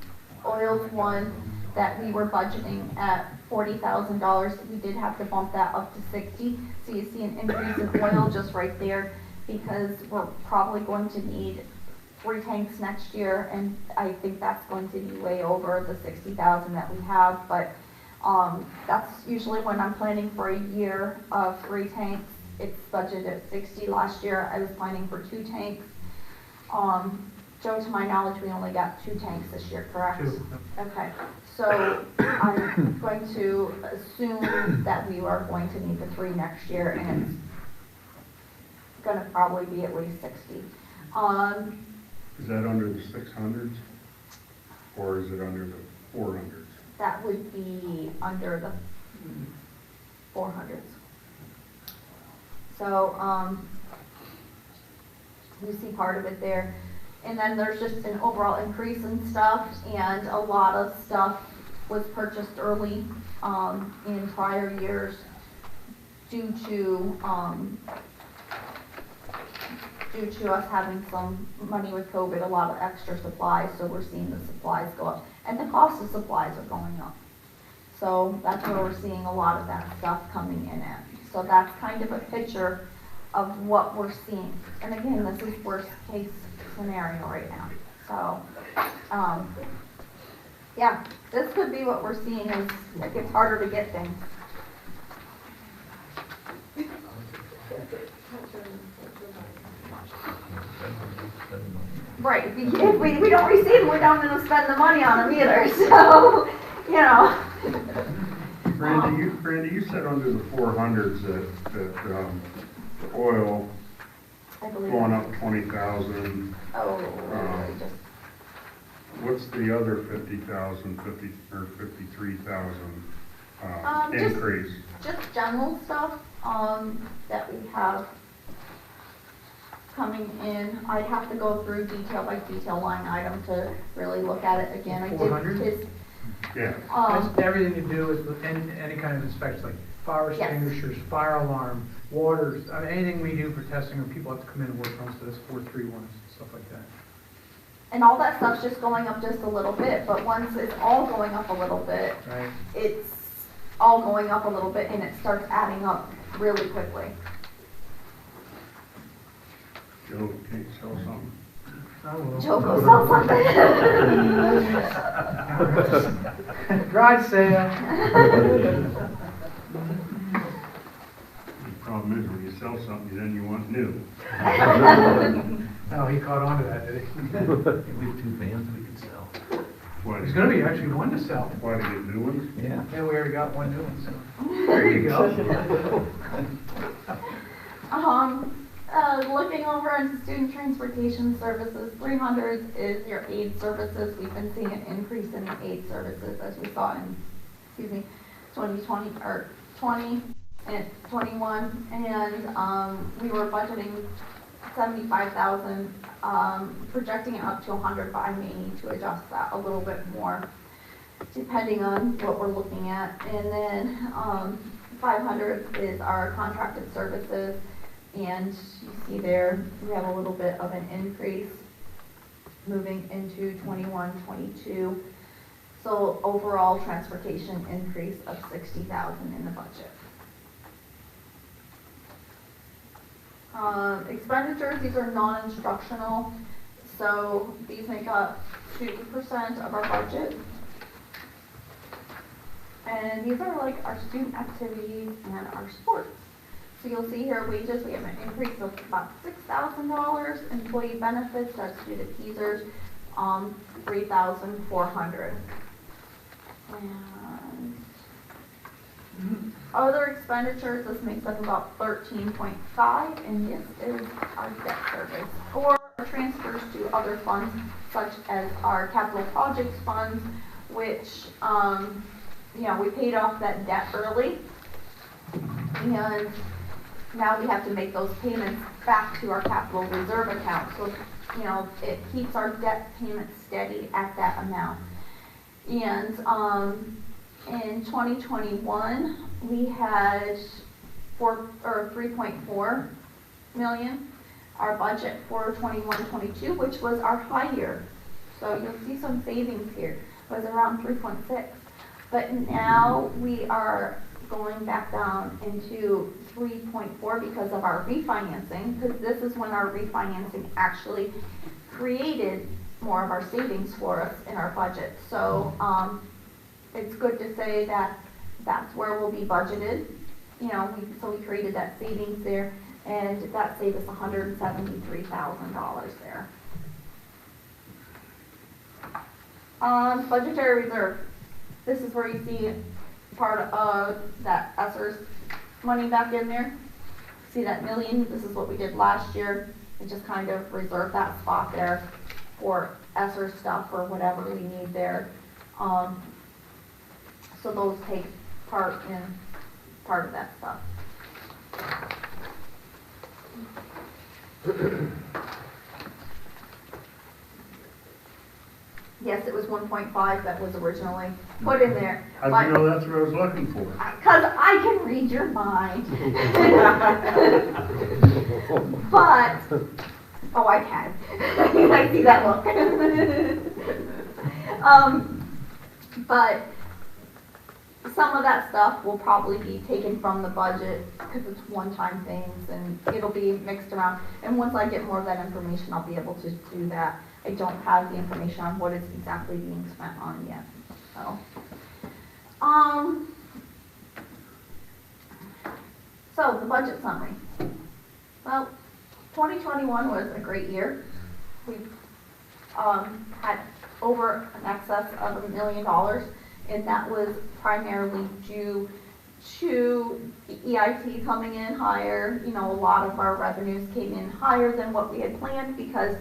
Oil's one that we were budgeting at $40,000. We did have to bump that up to $60,000. So you see an increase in oil just right there, because we're probably going to need 3 tanks next year, and I think that's going to be way over the $60,000 that we have. But that's usually when I'm planning for a year of 3 tanks. It's budgeted at $60,000. Last year I was planning for 2 tanks. Joe, to my knowledge, we only got 2 tanks this year, correct? 2. Okay, so I'm going to assume that we are going to need the 3 next year, and it's gonna probably be at least 60. Is that under the 600s, or is it under the 400s? That would be under the 400s. So, you see part of it there. And then there's just an overall increase in stuff, and a lot of stuff was purchased early in prior years due to us having some money with COVID, a lot of extra supplies, so we're seeing the supplies go up. And the cost of supplies are going up. So that's where we're seeing a lot of that stuff coming in at. So that's kind of a picture of what we're seeing. And again, this is worst case scenario right now. So, yeah, this could be what we're seeing as it gets harder to get things. Right, if we don't receive them, we don't going to spend the money on them either, so, you know. Randy, you said under the 400s that oil going up 20,000. What's the other 50,000, or 53,000 increase? Just general stuff that we have coming in. I'd have to go through detail by detail line item to really look at it again. I did his. Yeah. That's everything to do with any kind of inspection, like fire extinguishers, fire alarm, waters, I mean, anything we do for testing, or people have to come in and work on, so that's 431, stuff like that. And all that stuff's just going up just a little bit, but once it's all going up a little bit, right, it's all going up a little bit, and it starts adding up really quickly. Joe, can you sell something? Joe, go sell something. Garage sale. The problem is when you sell something, then you want new. Oh, he caught on to that, did he? We have 2 vans we could sell. There's going to be actually one to sell. Why, to get new ones? Yeah. Yeah, we already got one new one, so. There you go. Looking over into student transportation services, 300 is your aid services. We've been seeing an increase in the aid services as we saw in, 2020 or 20 and 21, and we were budgeting 75,000, projecting it up to 100, but I may need to adjust that a little bit more depending on what we're looking at. And then 500 is our contracted services. And you see there, we have a little bit of an increase moving into 21, 22. So overall transportation increase of 60,000 in the budget. Expenditures, these are non-instructional. So these make up 2% of our budget. And these are like our student activities and our sports. So you'll see here wages, we have an increase of about $6,000. Employee benefits, that's due to teasers, $3,400. And other expenditures, this makes up about 13.5, and this is our debt service or transfers to other funds such as our capital projects funds, which we paid off that debt early, and now we have to make those payments back to our capital reserve account. So, it keeps our debt payment steady at that amount. And in 2021, we had 3.4 million. Our budget for 21-22, which was our high year. So you'll see some savings here, was around 3.6. But now we are going back down into 3.4 because of our refinancing, because this is when our refinancing actually created more of our savings for us in our budget. So it's good to say that that's where we'll be budgeted. So we created that savings there, and that saved us $173,000 there. Budgetary reserve. This is where you see part of that ESSER's money back in there. See that million? This is what we did last year. We just kind of reserve that spot there for ESSER stuff or whatever we need there. So those take part of that stuff. Yes, it was 1.5 that was originally put in there. How'd you know that's what I was looking for? Because I can read your mind. But, oh, I can. I see that look. But some of that stuff will probably be taken from the budget because it's one-time things and it'll be mixed around. And once I get more of that information, I'll be able to do that. I don't have the information on what is exactly being spent on yet. So the budget summary. Well, 2021 was a great year. We've had over an excess of $1 million, and that was primarily due to the EIT coming in higher. You know, a lot of our revenues came in higher than what we had planned because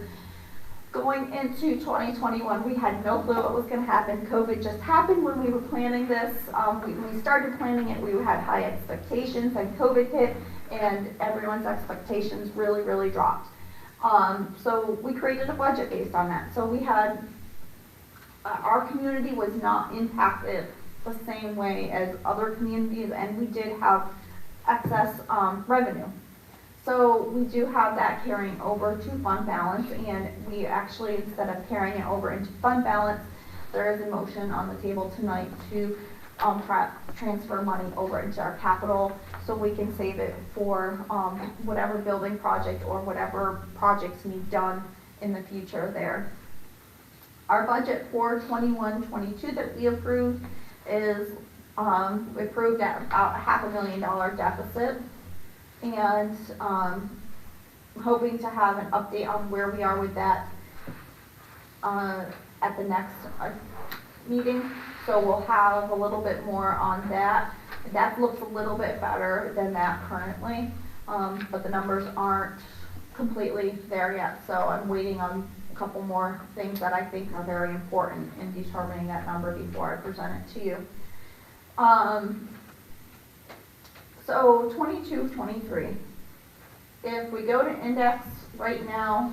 going into 2021, we had no clue what was going to happen. COVID just happened when we were planning this. When we started planning it, we had high expectations, and COVID hit, and everyone's expectations really, really dropped. So we created a budget based on that. So we had, our community was not impacted the same way as other communities, and we did have excess revenue. So we do have that carrying over to fund balance, and we actually, instead of carrying it over into fund balance, there is a motion on the table tonight to transfer money over into our capital so we can save it for whatever building project or whatever projects need done in the future there. Our budget for 21-22 that we approved is approved at about a $500,000 deficit. And hoping to have an update on where we are with that at the next meeting. So we'll have a little bit more on that. That looks a little bit better than that currently, but the numbers aren't completely there yet. So I'm waiting on a couple more things that I think are very important in determining that number before I present it to you. So 22-23, if we go to index right now,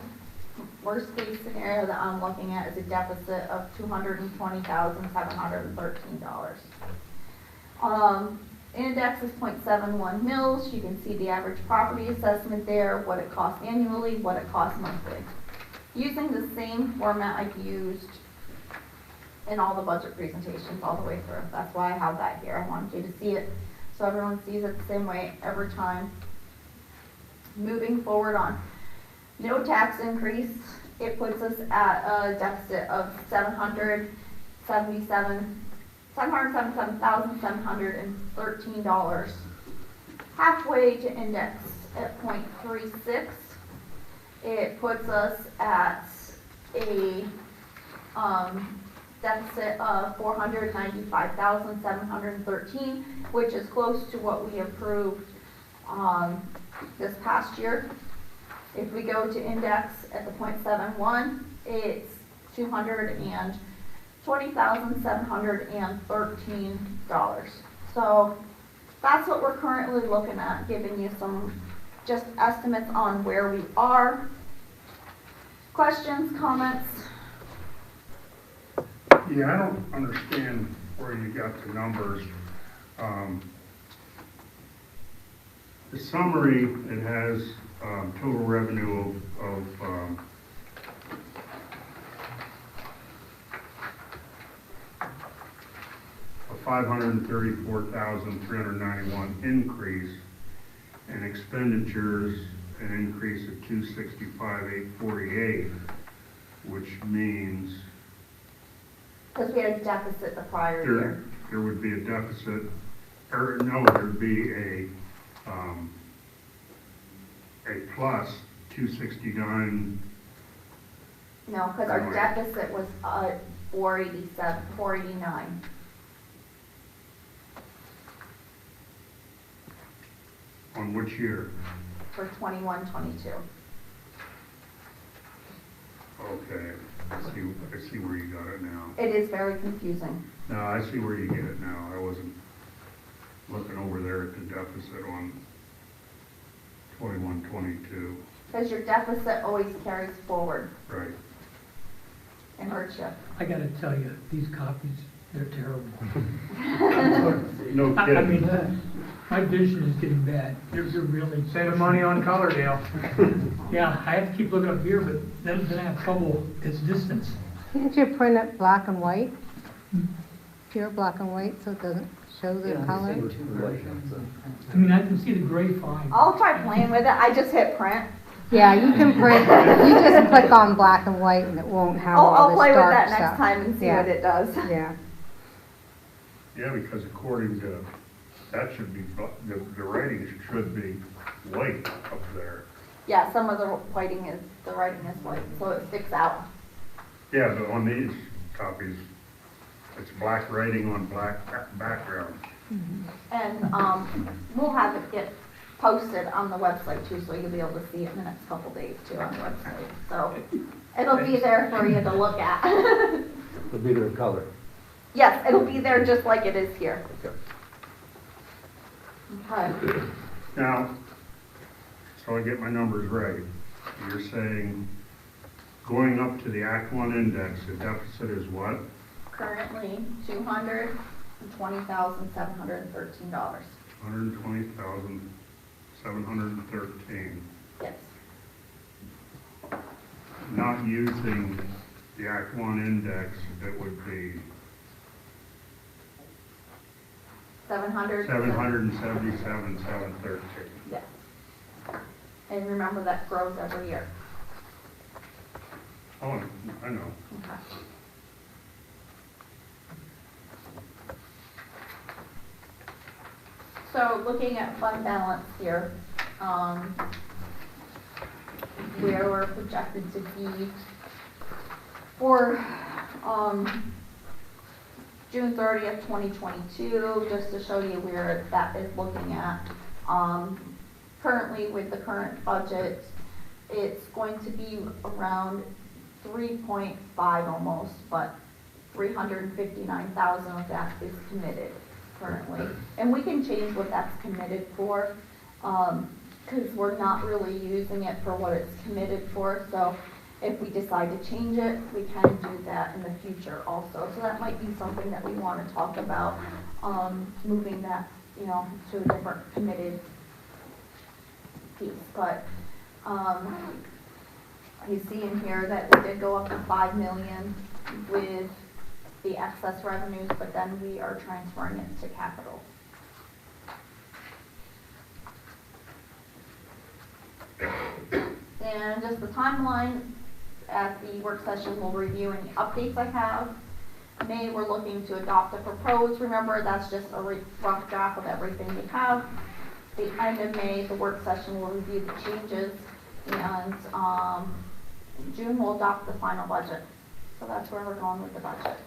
worst case scenario that I'm looking at is a deficit of $220,713. Index is 0.71 mils. You can see the average property assessment there, what it costs annually, what it costs monthly. Using the same format I've used in all the budget presentations all the way through. That's why I have that here. I wanted you to see it so everyone sees it the same way every time. Moving forward on no tax increase, it puts us at a deficit of $777,713. Halfway to index at 0.36, it puts us at a deficit of $495,713, which is close to what we approved this past year. If we go to index at the 0.71, it's $220,713. So that's what we're currently looking at, giving you some just estimates on where we are. Questions, comments? Yeah, I don't understand where you got the numbers. The summary, it has total revenue of a $534,391 increase, and expenditures an increase of $265,848, which means because we had a deficit the prior year. There would be a deficit, or no, there'd be a plus 269. No, because our deficit was, $489. On which year? For 21-22. Okay, I see where you got it now. It is very confusing. No, I see where you get it now. I wasn't looking over there at the deficit on 21-22. Because your deficit always carries forward Right. and hurts you. I gotta tell you, these copies, they're terrible. No I kidding. mean, my vision is getting bad. They're really. Saving money on color, Dale. Yeah, I have to keep looking up here, but then I have trouble, it's distance. Can't you print it black and white? Pure black and white, so it doesn't show the color? I mean, I can see the gray fine. I'll try playing with it. I just hit print. Yeah, you can print, you just click on black and white and it won't have all I'll this play with dark that stuff. next time and see Yeah. what it does. Yeah. Yeah, because according to, that should be, the writing should be white up there. Yeah, some of the writing is white, so it sticks out. Yeah, but on these copies, it's black writing on black background. And we'll have it get posted on the website too, so you'll be able to see it in the next couple days too on the website. So it'll be there for you to look at. It'll be there in color. Yes, it'll be there just like it is here. Okay. Okay. Now, so I get my numbers right, you're saying going up to the Act 1 index, the deficit is what? Currently, $220,713. $120,713. Yes. Not using the Act 1 index, it would be 777,713. Yes. And remember that grows every year. Oh, I know. Okay. So looking at fund balance here, where we're projected to be for June 30th, 2022, just to show you where that is looking at. Currently with the current budget, it's going to be around 3.5 almost, but 359,000 of that is committed currently. And we can change what that's committed for, because we're not really using it for what it's committed for. So if we decide to change it, we can do that in the future also. So that might be something that we want to talk about, moving that, you know, to a different committed piece. But you see in here that we did go up to 5 million with the excess revenues, but then we are transferring it to capital. And just the timeline, at the work session, we'll review any updates I have. May, we're looking to adopt a proposed. Remember, that's just a rough draft of everything we have. The end of May, the work session will review the changes, and in June, we'll adopt the final budget. So that's where we're going with the budget.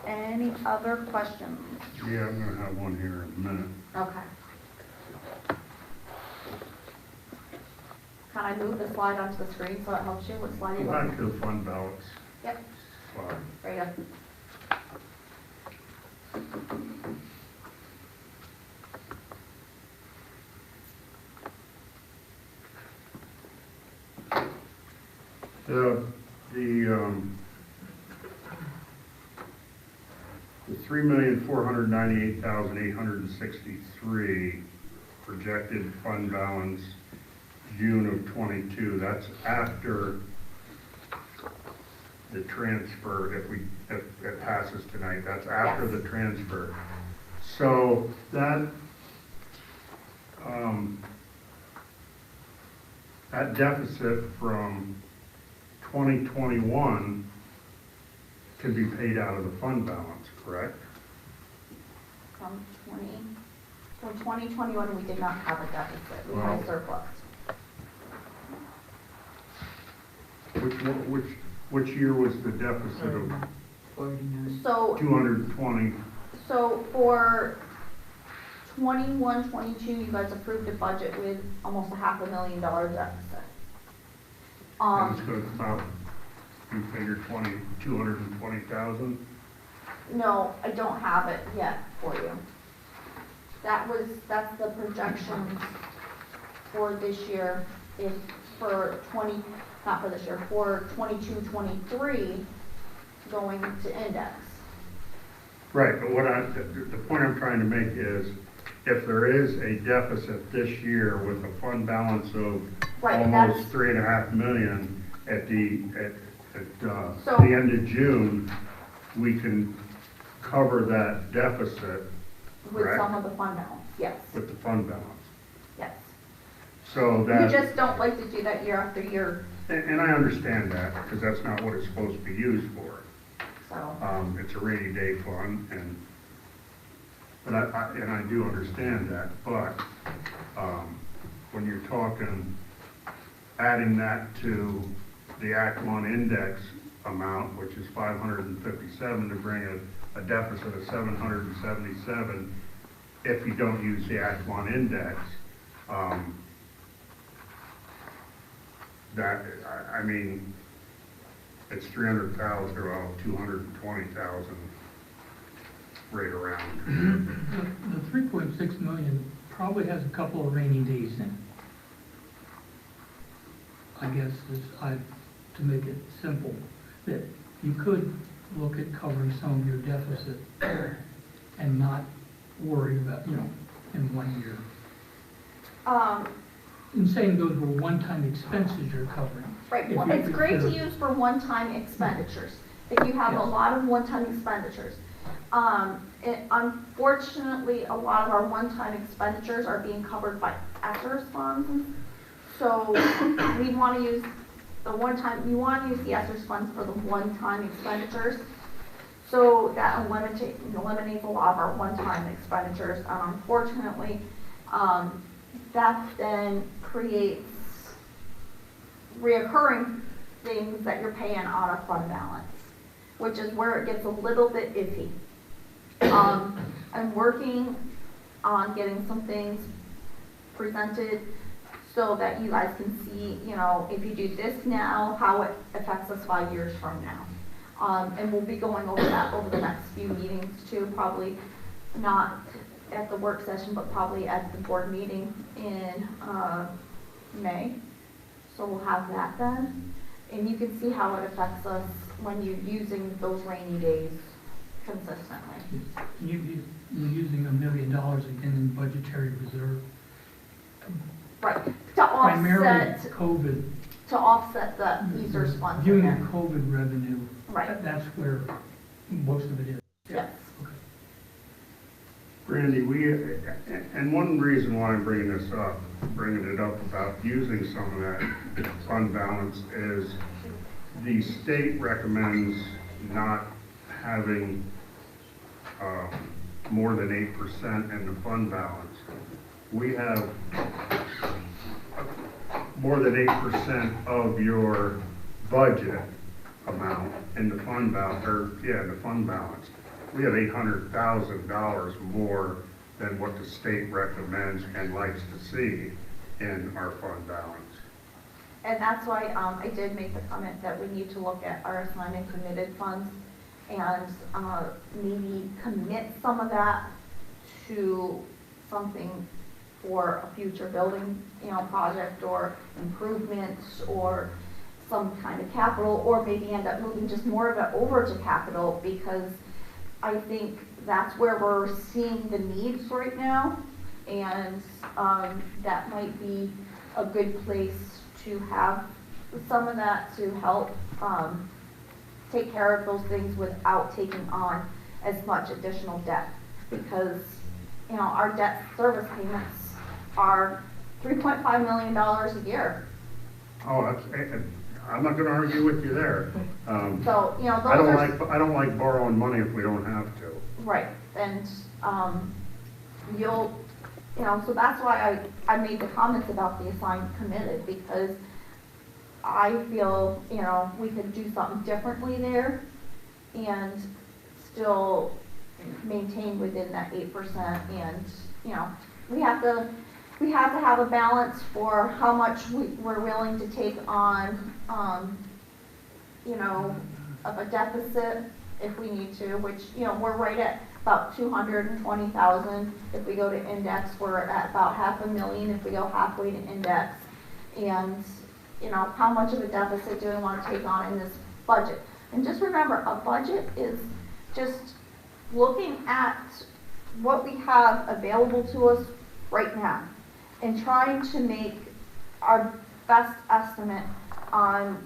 Any other questions? Yeah, I'm gonna have one here in a minute. Okay. Can I move the slide onto the screen so it helps you? What slide are you Go looking back to the fund balance at? Yep, slide. right up. The 3,498,863 projected fund balance June of 22. That's after the transfer. If it passes tonight, that's after the transfer. So that that deficit from 2021 can be paid out of the fund balance, correct? From 2021, we did not have a deficit. We had a surplus. Which year was the deficit of So, 220? so for 21, 22, you guys approved a budget with almost a $500,000 deficit. And it's gonna come out, you figured 220,000? No, I don't have it yet for you. That's the projections for this year, if for not for this year, for 22, 23, going to index. Right, but the point I'm trying to make is, if there is a deficit this year with a fund balance of almost $3.5 million at the end of June, we can cover that deficit, With correct? some of the fund balance, yes, With the fund balance. yes. So You that, just don't like to do that year after year, and I understand that, because that's not what it's supposed to be used for. so. It's a rainy day fund, but I do understand that, but, when you're talking, adding that to the Act 1 index amount, which is 557, to bring a deficit of 777, if you don't use the Act 1 index, I mean, it's 300,000 or 220,000 right around. The 3.6 million probably has a couple of rainy days in it. I guess to make it simple, that you could look at covering some of your deficit and not worry about, in 1 year. In saying those were one-time expenses you're covering. Right, well, it's great to use for one-time expenditures, if you have a lot of one-time expenditures. Unfortunately, a lot of our one-time expenditures are being covered by ESSER funds. So we want to use the the ESSER funds for the one-time expenditures. So that eliminates a lot of our one-time expenditures. Unfortunately, that then creates reoccurring things that you're paying out of fund balance, which is where it gets a little bit iffy. I'm working on getting some things presented so that you guys can see, if you do this now, how it affects us 5 years from now. And we'll be going over that over the next few meetings too, probably not at the work session, but probably at the board meeting in May. So we'll have that then. And you can see how it affects us when you're using those rainy days consistently. You're using $1 million again in budgetary reserve. Right, Primarily COVID. To offset the ESSER funds. Viewing the COVID revenue. Right. That's where most of it is. Yes. Okay. Brandy, and one reason why I'm bringing it up about using some of that fund balance is the state recommends not having more than 8% in the fund balance. We have more than 8% of your budget amount in the fund balance, the fund balance. We have $800,000 more than what the state recommends and likes to see in our fund balance. And that's why I did make the comment that we need to look at our assigned and committed funds and maybe commit some of that to something for a future building, project or improvements or some kind of capital, or maybe end up moving just more of it over to capital, because I think that's where we're seeing the needs right now, and that might be a good place to have some of that to help take care of those things without taking on as much additional debt, because our debt service payments are $3.5 million a year. Oh, I'm not going to argue with you there. So those I don't like borrowing money if we don't have to. Right, and so that's why I made the comments about the assigned committed, because I feel, you know, we could do something differently there and still maintain within that 8%. And, you know, we have to have a balance for how much we're willing to take on, you know, of a deficit if we need to, which, you know, we're right at about 220,000. If we go to index, we're at about $500,000 if we go halfway to index. And, you know, how much of a deficit do we want to take on in this budget? And just remember, a budget is just looking at what we have available to us right now and trying to make our best estimate on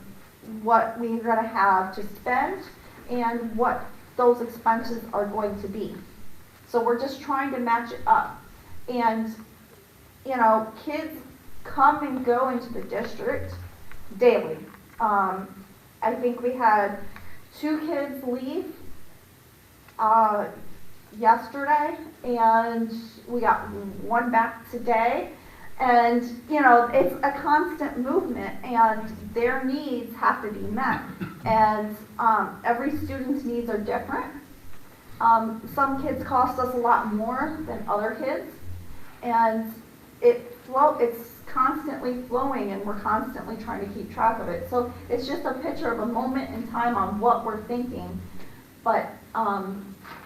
what we're going to have to spend and what those expenses are going to be. So we're just trying to match it up. And, you know, kids come and go into the district daily. I think we had 2 kids leave yesterday, and we got 1 back today. And, you know, it's a constant movement, and their needs have to be met. And every student's needs are different. Some kids cost us a lot more than other kids, and it's constantly flowing, and we're constantly trying to keep track of it. So it's just a picture of a moment in time on what we're thinking, but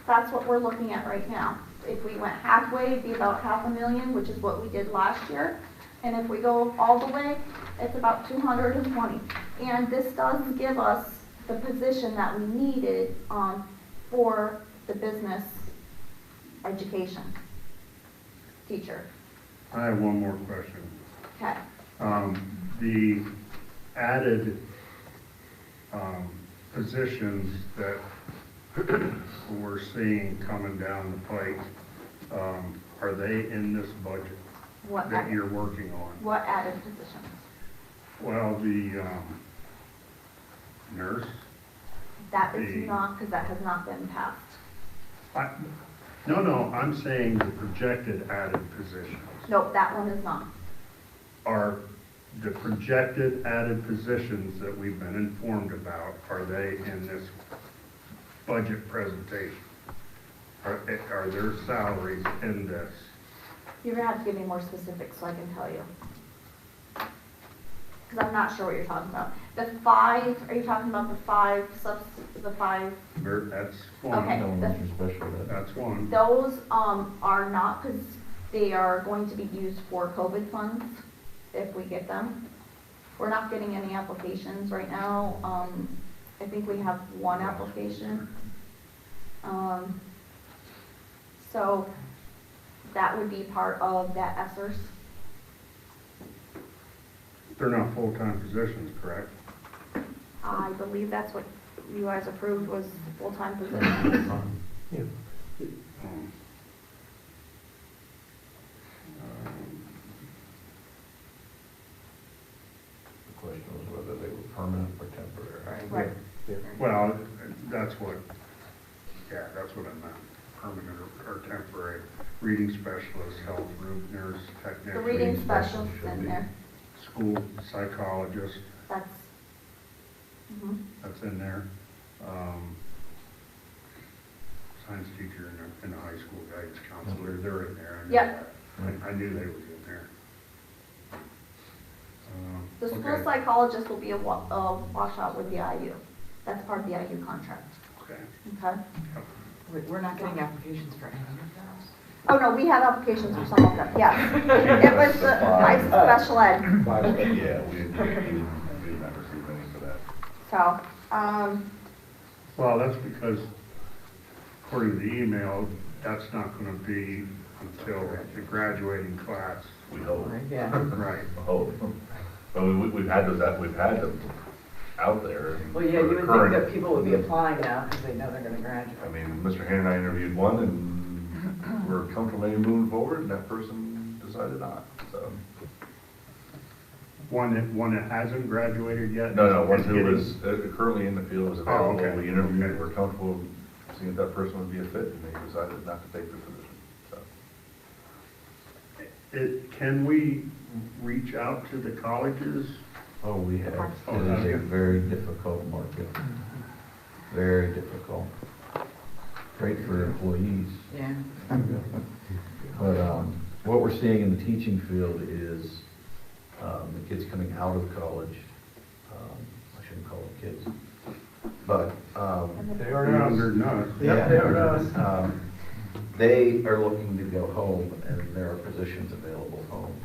that's what we're looking at right now. If we went halfway, it'd be about $500,000, which is what we did last year. And if we go all the way, it's about 220. And this does give us the position that we needed for the business education teacher. I have one more question. Okay. The added positions that we're seeing coming down the pike, are they in this budget that you're working on? What added positions? Well, the nurse. That is not, because that has not been passed. No, I'm saying the projected added positions. Nope, that one is not. Are the projected added positions that we've been informed about, are they in this budget presentation? Are there salaries in this? You're going to have to give me more specifics so I can tell you. Because I'm not sure what you're talking about. The 5, are you talking about the 5 the 5? That's one. Okay. That's one. Those are not, because they are going to be used for COVID funds if we get them. We're not getting any applications right now. I think we have 1 application. So that would be part of that ESSERS. They're not full-time positions, correct? I believe that's what you guys approved was full-time positions. Yeah. The question was whether they were permanent or temporary. Right. Yeah. Well, that's what I meant. Permanent or temporary. Reading specialist, health room nurse, technician. The reading specialist in there. School psychologist. That's, That's in there. Science teacher and a high school guidance counselor, they're in there. Yep. I knew they was in there. the school psychologist will be a washout with the IU. That's part of the IU contract. Okay. Okay? We're not getting applications for any of those? Oh, no, we have applications for some of them, yes. It was the high special ed. Yeah, we didn't receive any for that. So, Well, that's because, according to the email, that's not going to be until the graduating class. We hope. Yeah. Right. Hope. But we've had them out there. Well, yeah, you would think that people would be applying now because they know they're going to graduate. I mean, Mr. Hannon and I interviewed one, and we're comfortable moving forward, and that person decided not, so. One that hasn't graduated yet? No, one who was currently in the field was available. okay. We interviewed, we're comfortable seeing if that person would be a fit, and they decided not to take the position, so. Can we reach out to the colleges Oh, we have. It is a very difficult market. Very difficult. Great for employees. Yeah. But what we're seeing in the teaching field is the kids coming out of college. I shouldn't call them kids, but They are not. They're not. yeah, they are. They are looking to go home, and there are positions available home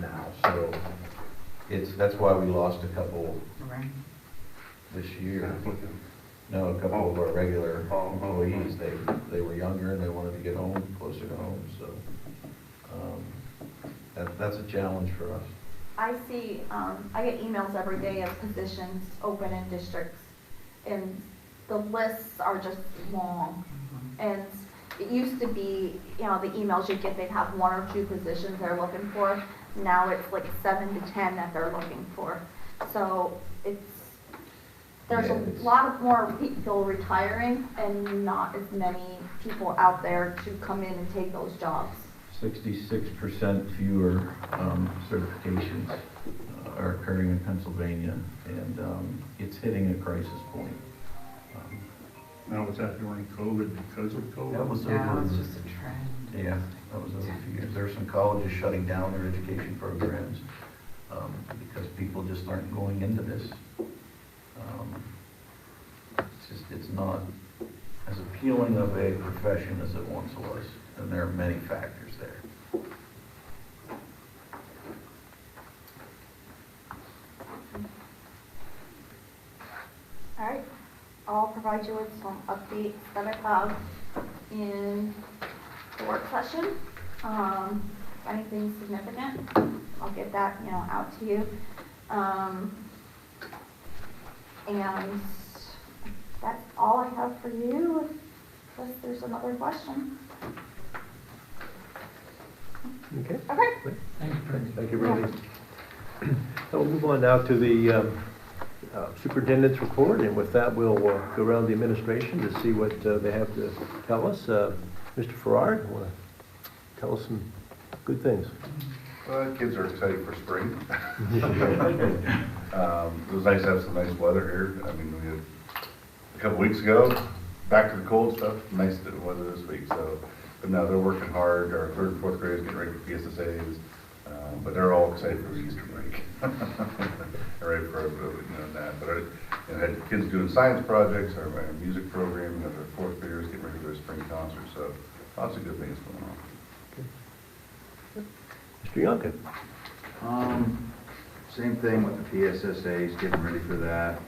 now. So that's why we lost a couple this year. No, a couple of our regular employees. They were younger and they wanted to get home, closer to home. So that's a challenge for us. I see, I get emails every day of positions open in districts, and the lists are just long. And it used to be, the emails you get, they'd have 1 or 2 positions they're looking for. Now it's like 7 to 10 that they're looking for. So there's a lot of more people retiring and not as many people out there to come in and take those jobs. 66% fewer certifications are occurring in Pennsylvania, and it's hitting a crisis point. Now, was that during COVID because of COVID? That was Now over. it's just a trend. Yeah, that was over a few years. There are some colleges shutting down their education programs because people just aren't going into this. It's not as appealing of a profession as it once was, and there are many factors there. All right, I'll provide you with some updates that I have in the work session. If anything significant, I'll get that, out to you. And that's all I have for you, unless there's another question. Okay. Okay. Thank you, Randy. So we'll move on now to the superintendent's report, and with that, we'll go around the administration to see what they have to tell us. Mr. Farrar, want to tell us some good things? Kids are excited for spring. It was nice to have some nice weather here. I mean, we had a couple weeks ago, back to the cold stuff, nice weather this week. So, but no, they're working hard. Our 3rd and 4th graders getting ready for PSSAs, but they're all excited for the Easter break. They're ready for that. But I had kids doing science projects, our music program, our 4th graders getting ready for their spring concert. So, lots of good things going on. Mr. Yonka. Same thing with the PSSAs, getting ready for that.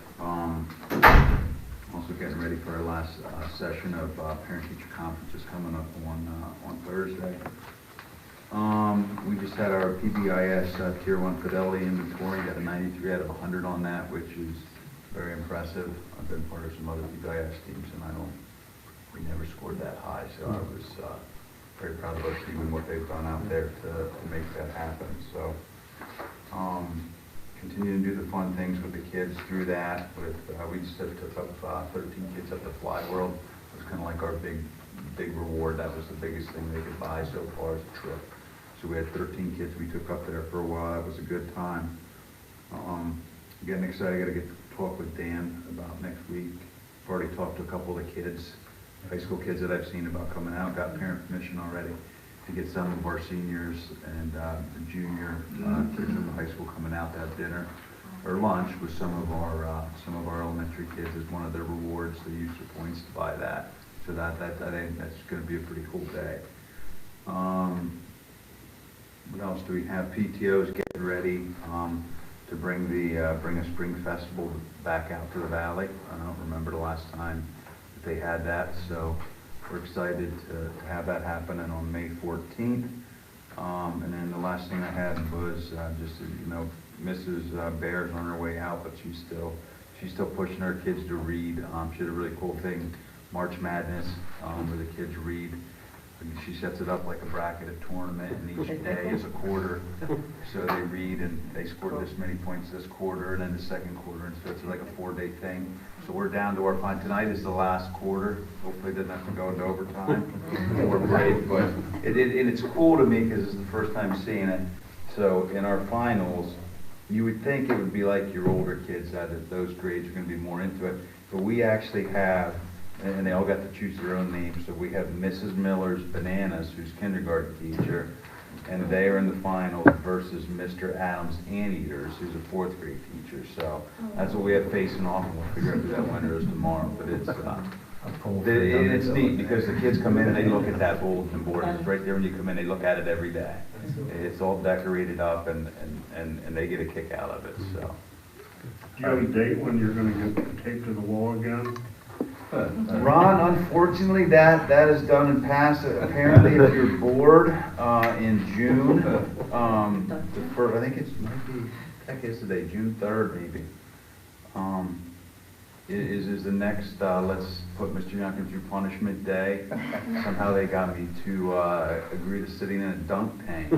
Also getting ready for our last session of parent-teacher conferences coming up on Thursday. We just had our PBIS Tier 1 Fidelity Inventory, got a 93 out of 100 on that, which is very impressive. I've been part of some other PBIS teams, and we never scored that high, so I was very proud of our team and what they've done out there to make that happen. So, continue to do the fun things with the kids through that. We just took up 13 kids up to Fly World. It was kind of like our big reward. That was the biggest thing they could buy so far as a trip. So we had 13 kids we took up there for a while. That was a good time. Getting excited. I got to get to talk with Dan about next week. I've already talked to a couple of the kids, high school kids that I've seen about coming out. Got parent permission already to get some of our seniors and the junior kids in the high school coming out to have dinner or lunch with some of our elementary kids as one of their rewards. They use the points to buy that. So that's going to be a pretty cool day. What else do we have? PTOs getting ready to bring a spring festival back out to the valley. I don't remember the last time that they had that, so we're excited to have that happening on May 14th. And then the last thing I had was Mrs. Bear's on her way out, but she's still pushing her kids to read. She did a really cool thing, March Madness, where the kids read. She sets it up like a bracket, a tournament, and each day is a quarter. So they read, and they scored this many points this quarter, and then the second quarter, and so it's like a 4-day thing. So we're down to our final. Tonight is the last quarter. Hopefully it doesn't have to go into overtime or break, but and it's cool to me because it's the first time seeing it. So in our finals, you would think it would be like your older kids, that those grades are going to be more into it. But we actually have, and they all got to choose their own names, so we have Mrs. Miller's Bananas, who's kindergarten teacher, and they are in the finals versus Mr. Adams Anteaters, who's a 4th grade teacher. So that's what we have facing off, and we'll figure out who that winner is tomorrow. But it's neat because the kids come in and they look at that bulletin board. It's right there when you come in. They look at it every day. It's all decorated up, and they get a kick out of it. So. Do you have a date when you're going to get taped to the wall again? Ron, unfortunately, that is done and passed. Apparently, if you're bored in June, I think it might be, heck is today, June 3rd maybe, is the next, let's put Mr. Youngkin through punishment day. Somehow they got me to agree to sitting in a dunk tank.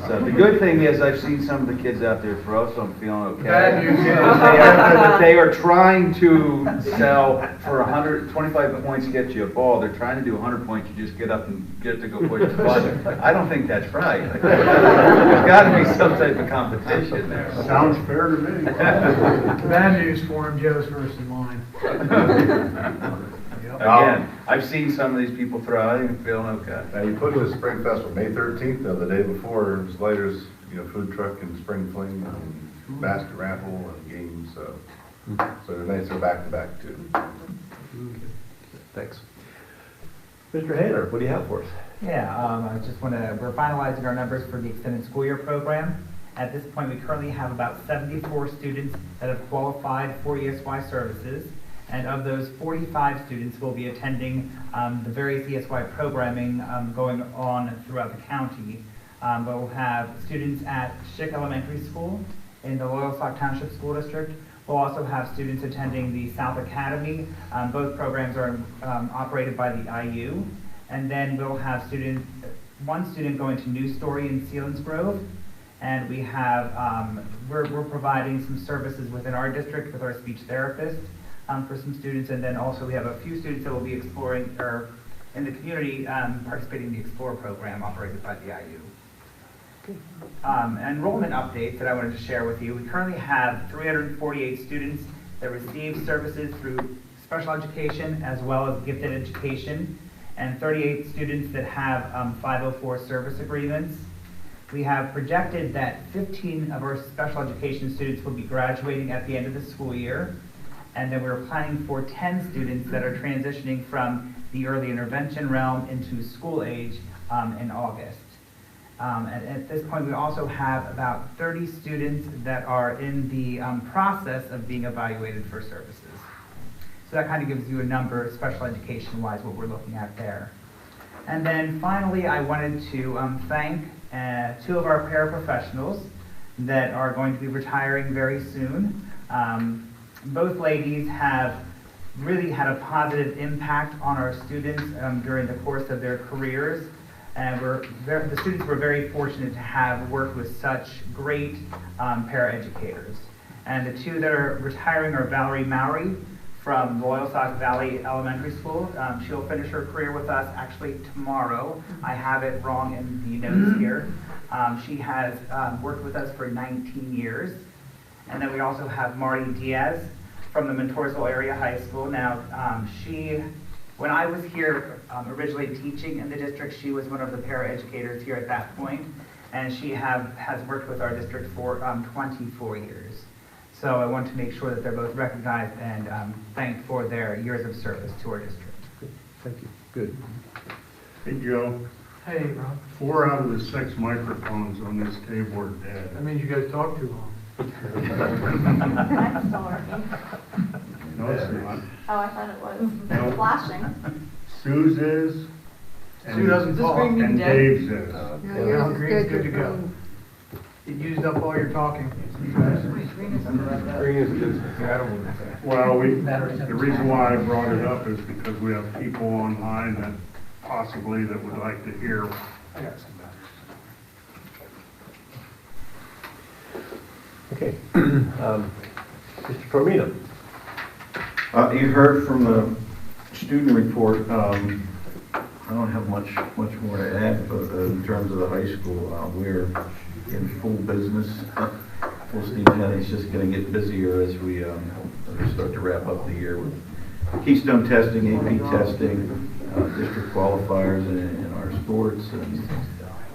So the good thing is I've seen some of the kids out there throw, so I'm feeling okay. Bad news. They are trying to sell for 125 points to get you a ball. They're trying to do 100 points, you just get up and get to go push the button. I don't think that's right. There's got to be some type of competition there. Sounds fair to me. Bad news for him, Joe's first in line. Again, I've seen some of these people throw. I think I'm feeling okay. Now, you put in the Spring Festival, May 13th, though, the day before, it's later's, food truck and spring fling and basket raffle and games, so the nights are back to back too. Thanks. Mr. Hayner, what do you have for us? Yeah, I just want to, we're finalizing our numbers for the extended school year program. At this point, we currently have about 74 students that have qualified for ESY services. And of those, 45 students will be attending the various ESY programming going on throughout the county. We'll have students at Schick Elementary School in the Loyalsock Township School District. We'll also have students attending the South Academy. Both programs are operated by the IU. And then we'll have one student going to New Story in Selinsgrove. And we have, we're providing some services within our district with our speech therapist for some students. And then also we have a few students that will be exploring, or in the community, participating in the Explore program operated by the IU. Enrollment updates that I wanted to share with you. We currently have 348 students that receive services through special education as well as gifted education, and 38 students that have 504 service agreements. We have projected that 15 of our special education students will be graduating at the end of the school year, and then we're planning for 10 students that are transitioning from the early intervention realm into school age in August. At this point, we also have about 30 students that are in the process of being evaluated for services. So that kind of gives you a number, special education-wise, what we're looking at there. And then finally, I wanted to thank 2 of our paraprofessionals that are going to be retiring very soon. Both ladies have really had a positive impact on our students during the course of their careers. And the students were very fortunate to have worked with such great paraeducators. And the 2 that are retiring are Valerie Mowry from Loyalsock Valley Elementary School. She'll finish her career with us actually tomorrow. I have it wrong in the notes here. She has worked with us for 19 years. And then we also have Marty Diaz from the Montoursville Area High School. Now, when I was here originally teaching in the district, she was one of the paraeducators here at that point, and she has worked with our district for 24 years. So I want to make sure that they're both recognized and thanked for their years of service to our district. Good. Thank you. Good. Hey, Joe. Hey, Rob. 4 out of the 6 microphones on this table are dead. That means you guys talk too long. Mine's still working. No, it's not. Oh, I thought it was. No. It's flashing. Sue's is. Sue doesn't talk. And Dave's is. Yeah, Green's good to go. You used up all your talking. Well, the reason why I brought it up is because we have people online that possibly that would like to hear. I got some matters. Okay. Mr. Tormino. You heard from the student report. I don't have much more to add, but in terms of the high school, we're in full business, full steam ahead. It's just going to get busier as we start to wrap up the year with Keystone testing, AP testing, district qualifiers in our sports, and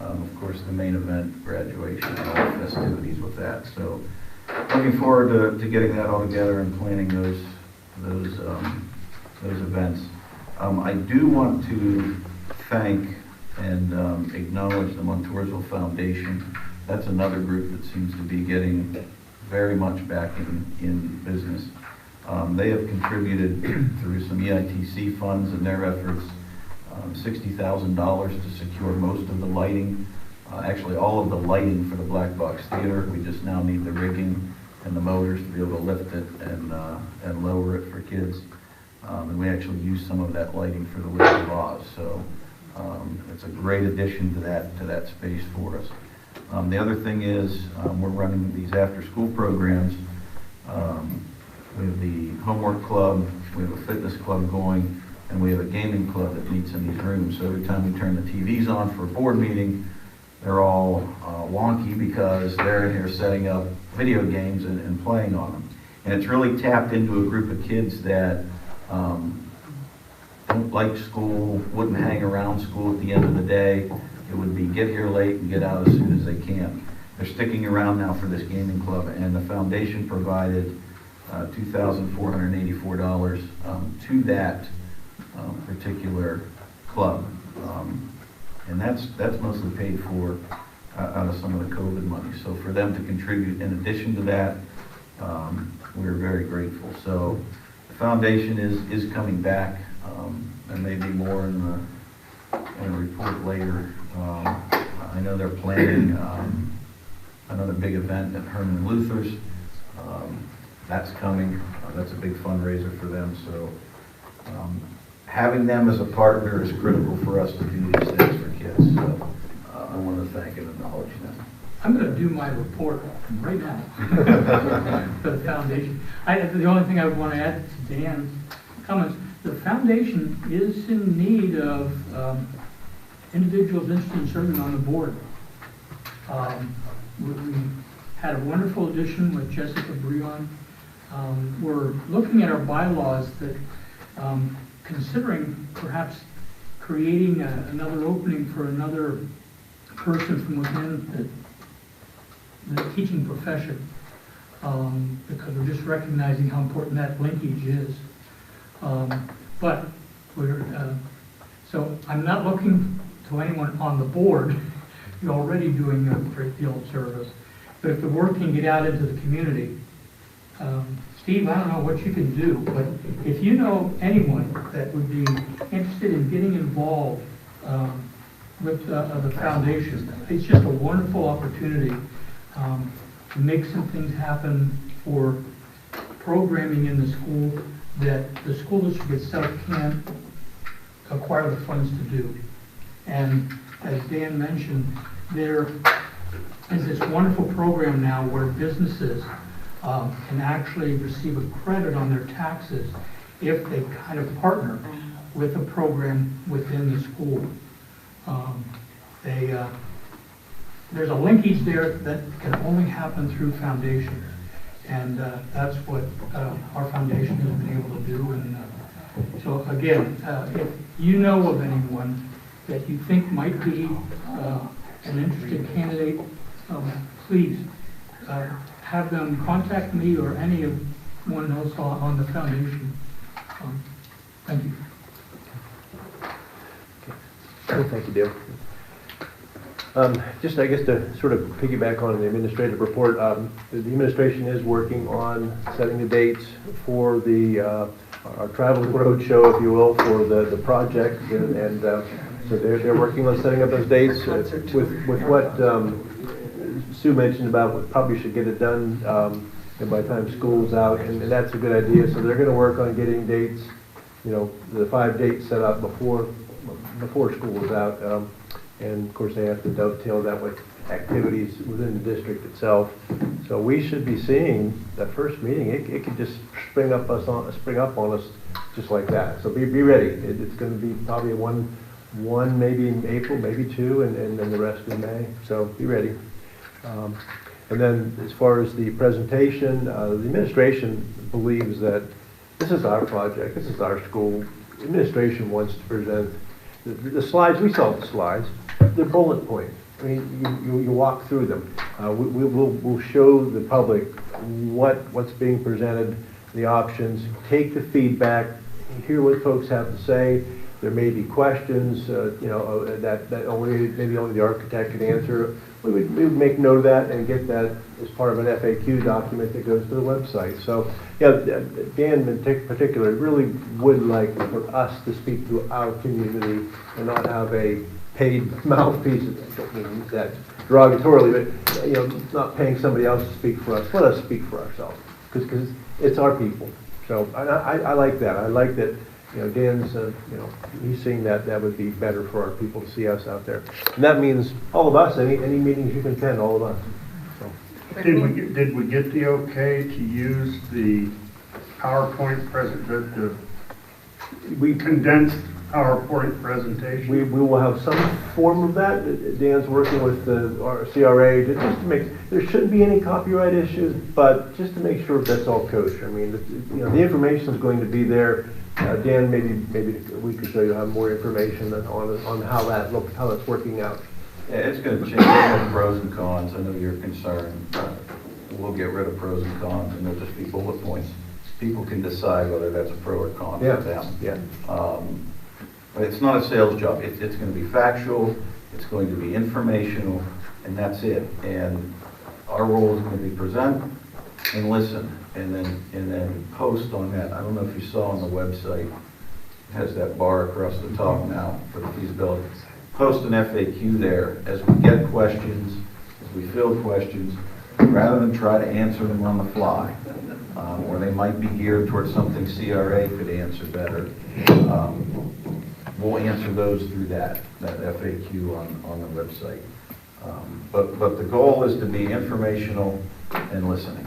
of course the main event, graduation, and all the festivities with that. So looking forward to getting that all together and planning those events. I do want to thank and acknowledge the Montoursville Foundation. That's another group that seems to be getting very much back in business. They have contributed through some EITC funds and their efforts $60,000 to secure most of the lighting, actually all of the lighting for the Black Box Theater. We just now need the rigging and the motors to be able to lift it and lower it for kids. And we actually use some of that lighting for the Wizard of Oz. So it's a great addition to that space for us. The other thing is we're running these after-school programs. We have the homework club, we have a fitness club going, and we have a gaming club that meets in these rooms. So every time we turn the TVs on for a board meeting, they're all wonky because they're in here setting up video games and playing on them. And it's really tapped into a group of kids that don't like school, wouldn't hang around school at the end of the day. It would be get here late and get out as soon as they can. They're sticking around now for this gaming club, and the foundation provided $2,484 to that particular club. And that's mostly paid for out of some of the COVID money. So for them to contribute in addition to that, we're very grateful. So the foundation is coming back. There may be more in a report later. I know they're planning another big event at Herman Luther's. That's coming. That's a big fundraiser for them. So having them as a partner is critical for us to do these things for kids. So I want to thank and acknowledge them. I'm going to do my report right now for the foundation. The only thing I would want to add to Dan's comments, the foundation is in need of individuals interested in serving on the board. We had a wonderful addition with Jessica Breon. We're looking at our bylaws that considering perhaps creating another opening for another person from within the teaching profession, because we're just recognizing how important that linkage is. But so I'm not looking to anyone on the board. You're already doing a great deal of service. But if the word can get out into the community, Steve, I don't know what you can do, but if you know anyone that would be interested in getting involved with the foundation, it's just a wonderful opportunity to make some things happen for programming in the school that the school district itself can't acquire the funds to do. And as Dan mentioned, there is this wonderful program now where businesses can actually receive a credit on their taxes if they kind of partner with a program within the school. There's a linkage there that can only happen through foundations, and that's what our foundation has been able to do. And so again, if you know of anyone that you think might be an interested candidate, please have them contact me or anyone else on the foundation. Thank you. Well, thank you, Dale. Just, I guess, to sort of piggyback on the administrative report, the administration is working on setting the dates for our traveling road show, if you will, for the project, and so they're working on setting up those dates with what Sue mentioned about what probably should get it done by the time school's out, and that's a good idea. So they're going to work on getting dates, the 5 dates set up before school is out. And of course, they have to dovetail that with activities within the district itself. So we should be seeing that first meeting. It could just spring up on us just like that. So be ready. It's going to be probably one maybe in April, maybe 2, and then the rest in May. So be ready. And then as far as the presentation, the administration believes that this is our project, this is our school. The administration wants to present the slides. We saw the slides. They're bullet points. I mean, you walk through them. We'll show the public what's being presented, the options, take the feedback, hear what folks have to say. There may be questions, that maybe only the architect can answer. We would make note of that and get that as part of an FAQ document that goes to the website. So, yeah, Dan in particular really would like for us to speak to our community and not have a paid mouthpiece. I don't mean that derogatorily, but not paying somebody else to speak for us. Let us speak for ourselves because it's our people. So I like that. I like that. Dan's, he's saying that would be better for our people to see us out there. And that means all of us, any meetings you can attend, all of us. So. Did we get the okay to use the PowerPoint we condensed PowerPoint presentation? We will have some form of that. Dan's working with our CRA just to make, there shouldn't be any copyright issues, but just to make sure that's all kosher. I mean, the information is going to be there. Dan, maybe a week or so you'll have more information on how that's working out. Yeah, it's going to change the pros and cons. I know you're concerned. We'll get rid of pros and cons, and there'll just be bullet points. People can decide whether that's a pro or con for them. Yeah. But it's not a sales job. It's going to be factual. It's going to be informational, and that's it. And our role is going to be present and listen, and then post on that. I don't know if you saw on the website, it has that bar across the top now for the feasibility. Post an FAQ there as we get questions, as we field questions, rather than try to answer them on the fly, or they might be geared towards something CRA could answer better. We'll answer those through that FAQ on the website. But the goal is to be informational and listening.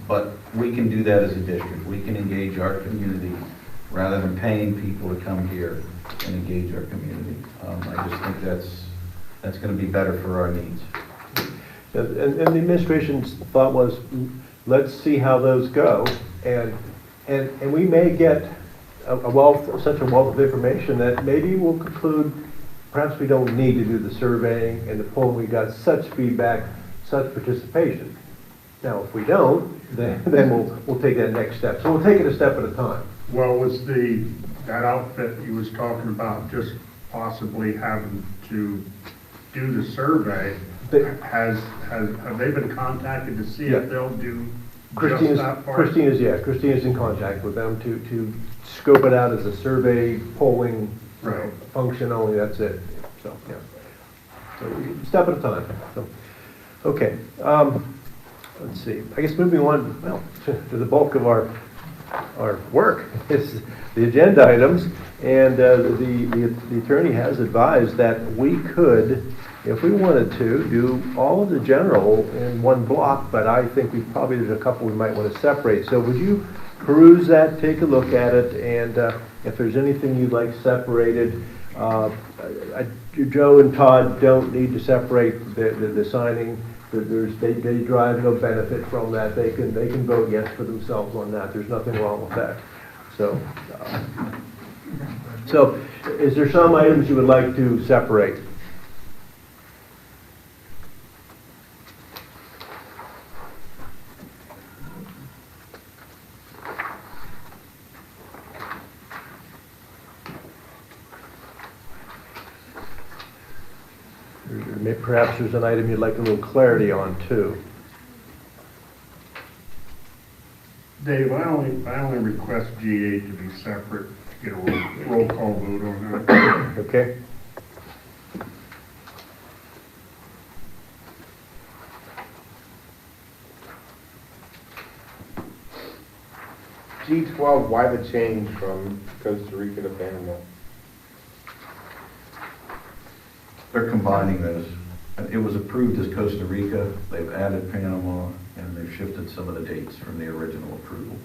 But we can do that as a district. We can engage our community rather than paying people to come here and engage our community. I just think that's going to be better for our needs. And the administration's thought was, let's see how those go, and we may get such a wealth of information that maybe we'll conclude perhaps we don't need to do the surveying and the polling. We got such feedback, such participation. Now, if we don't, then we'll take that next step. So we'll take it a step at a time. Well, was that outfit you was talking about just possibly having to do the survey? Have they been contacted to see if they'll do just that part? Christina's in contact with them to scope it out as a survey polling function only. That's it. So yeah. So step at a time. So okay. Let's see. I guess moving on, to the bulk of our work is the agenda items, and the attorney has advised that we could, if we wanted to, do all of the general in one block, but I think there's a couple we might want to separate. So would you peruse that, take a look at it, and if there's anything you'd like separated, Joe and Todd don't need to separate the signing. They drive no benefit from that. They can vote yes for themselves on that. There's nothing wrong with that. So is there some items you would like to separate? Perhaps there's an item you'd like a little clarity on too. Dave, I only request G8 to be separate, to get a roll call vote on that. Okay. G12, why the change from Costa Rica to Panama? They're combining those. It was approved as Costa Rica. They've added Panama, and they've shifted some of the dates from the original approval.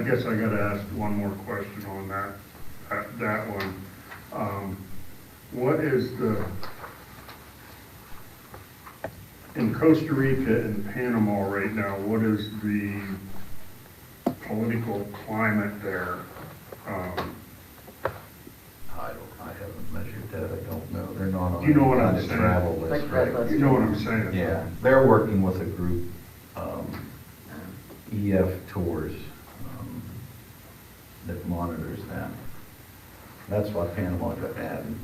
guess I gotta ask one more question on that one. What is in Costa Rica and Panama right now, what is the political climate there? I haven't measured that, I don't know, they're not on You know what any I'm kind of saying? travel list, Like red right? list. You know what I'm saying? Yeah, they're working with a group, EF Tours, that monitors them. That's why Panama got added.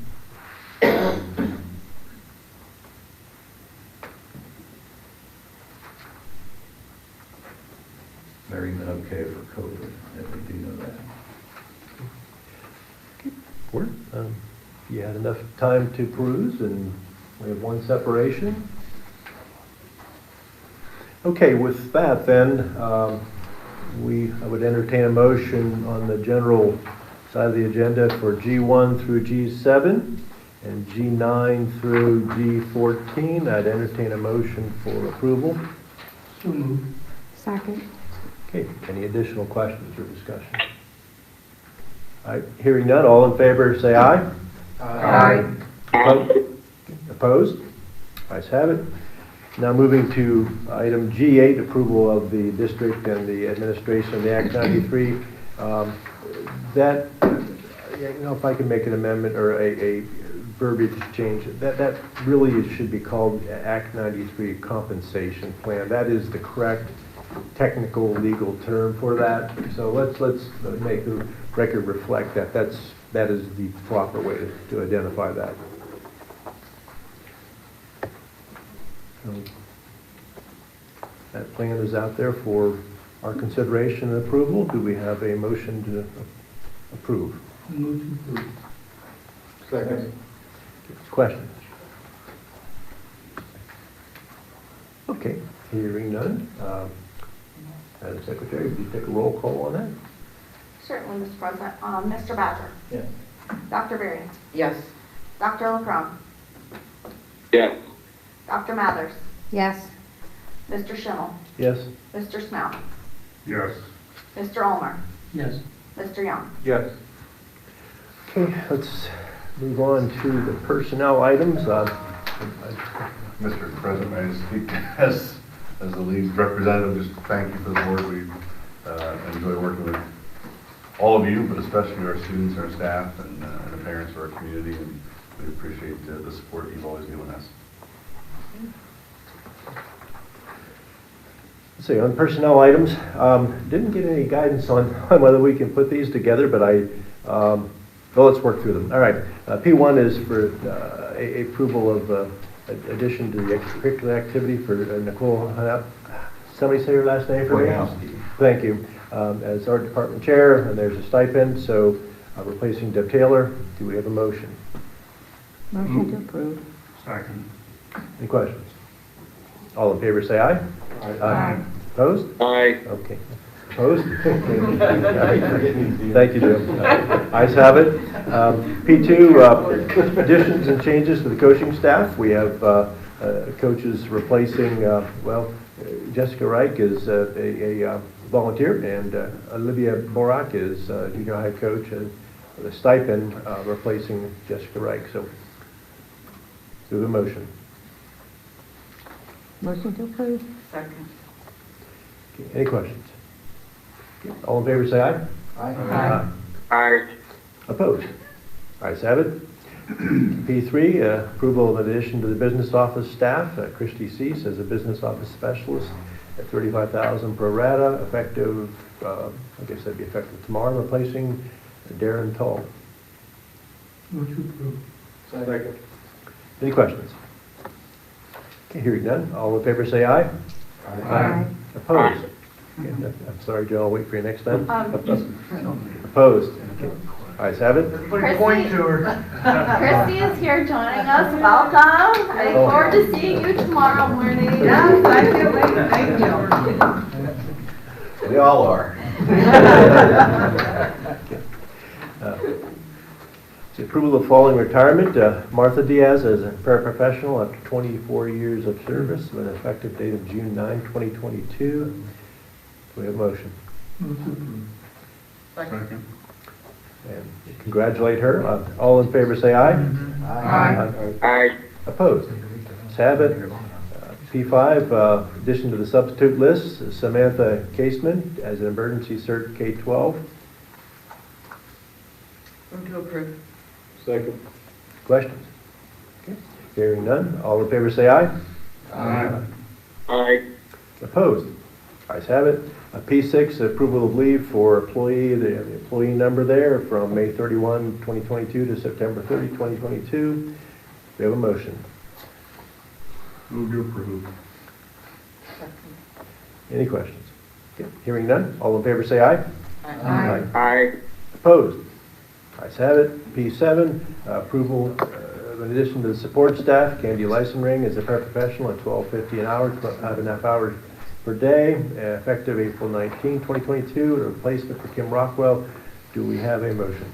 They're even okay for COVID, if they do know that. Board, you had enough time to peruse, and we have one separation. Okay, with that then, I would entertain a motion on the general side of the agenda for G1 through G7 and G9 through G14. I'd entertain a motion for approval. So moved. Second. Okay, any additional questions or discussion? All right, hearing none, all in favor say aye. Aye. Opposed? Ayes have it. Now moving to item G8, approval of the district and the administration of the Act 93. That, if I can make an amendment or a verbiage change, that really should be called Act 93 compensation plan. That is the correct technical legal term for that. So let's make the record reflect that that is the proper way to identify that. That plan is out there for our consideration and approval. Do we have a motion to approve? Move to approve. Second. Questions? Okay, hearing none. Madam Secretary, would you take a roll call on that? Certainly, Mr. President. Mr. Badger. Yes. Dr. Berry. Yes. Dr. LaCrone. Yes. Dr. Mathers. Yes. Mr. Schimmel. Yes? Mr. Snow. Yes. Mr. Ulmer. Yes. Mr. Young. Yes. Okay, let's move on to the personnel items. Mr. President, may I speak as the lead representative, just thank you for the board. We enjoy working with all of you, but especially our students, our staff, and the parents of our community, and we appreciate the support you've always given us. Let's see, on personnel items, didn't get any guidance on whether we can put these together, but well, let's work through them. All right, P1 is for approval of addition to the extracurricular activity for Nicole. Somebody say her last name for me? Thank you. As our department chair, and there's a stipend, so replacing Deb Taylor. Do we have a motion? Motion to approve. Second. Any questions? All in favor say aye. Aye. Opposed? Aye. Okay. Opposed? Thank you, Jim. Ayes have it. P2, additions and changes to the coaching staff. We have coaches replacing, Jessica Reich is a volunteer, and Olivia Borak is junior high coach, and the stipend replacing Jessica Reich. So, do the motion. Motion to approve. Second. Okay, any questions? Okay, all in favor say aye. Aye. Aye. Opposed? Ayes have it. P3, approval of addition to the business office staff. Christy Cease as a business office specialist at $35,000 pro rata, effective, I guess that'd be effective tomorrow, replacing Darren Tull. Move to approve. Second. Any questions? Okay, hearing none. All in favor say aye. Aye. Opposed? Okay, I'm sorry, Joe, I'll wait for you next time. Opposed? Okay. Ayes have it. Point to her. Christy is here joining us. Welcome. I look forward to seeing you tomorrow morning. Yes, I can't wait. Thank you. We all are. The approval of following retirement, Martha Diaz as a paraprofessional after 24 years of service with an effective date of June 9, 2022. Do we have a motion? Move to approve. Second. And congratulate her. All in favor say aye. Aye. Aye. Opposed? Let's have it. P5, addition to the substitute list, is Samantha Caseman as an emergency cert K-12. Move to approve. Second. Questions? Okay. Hearing none. All in favor say aye. Aye. Aye. Opposed? Ayes have it. P6, approval of leave for employee, the employee number there from May 31, 2022 to September 30, 2022. We have a motion. Move to approve. Any questions? Okay. Hearing none. All in favor say aye. Aye. Aye. Opposed? Ayes have it. P7, approval in addition to the support staff, Candy Licensing as a paraprofessional at $12.50 an hour, 12.5 hours per day, effective April 19, 2022, a replacement for Kim Rockwell. Do we have a motion?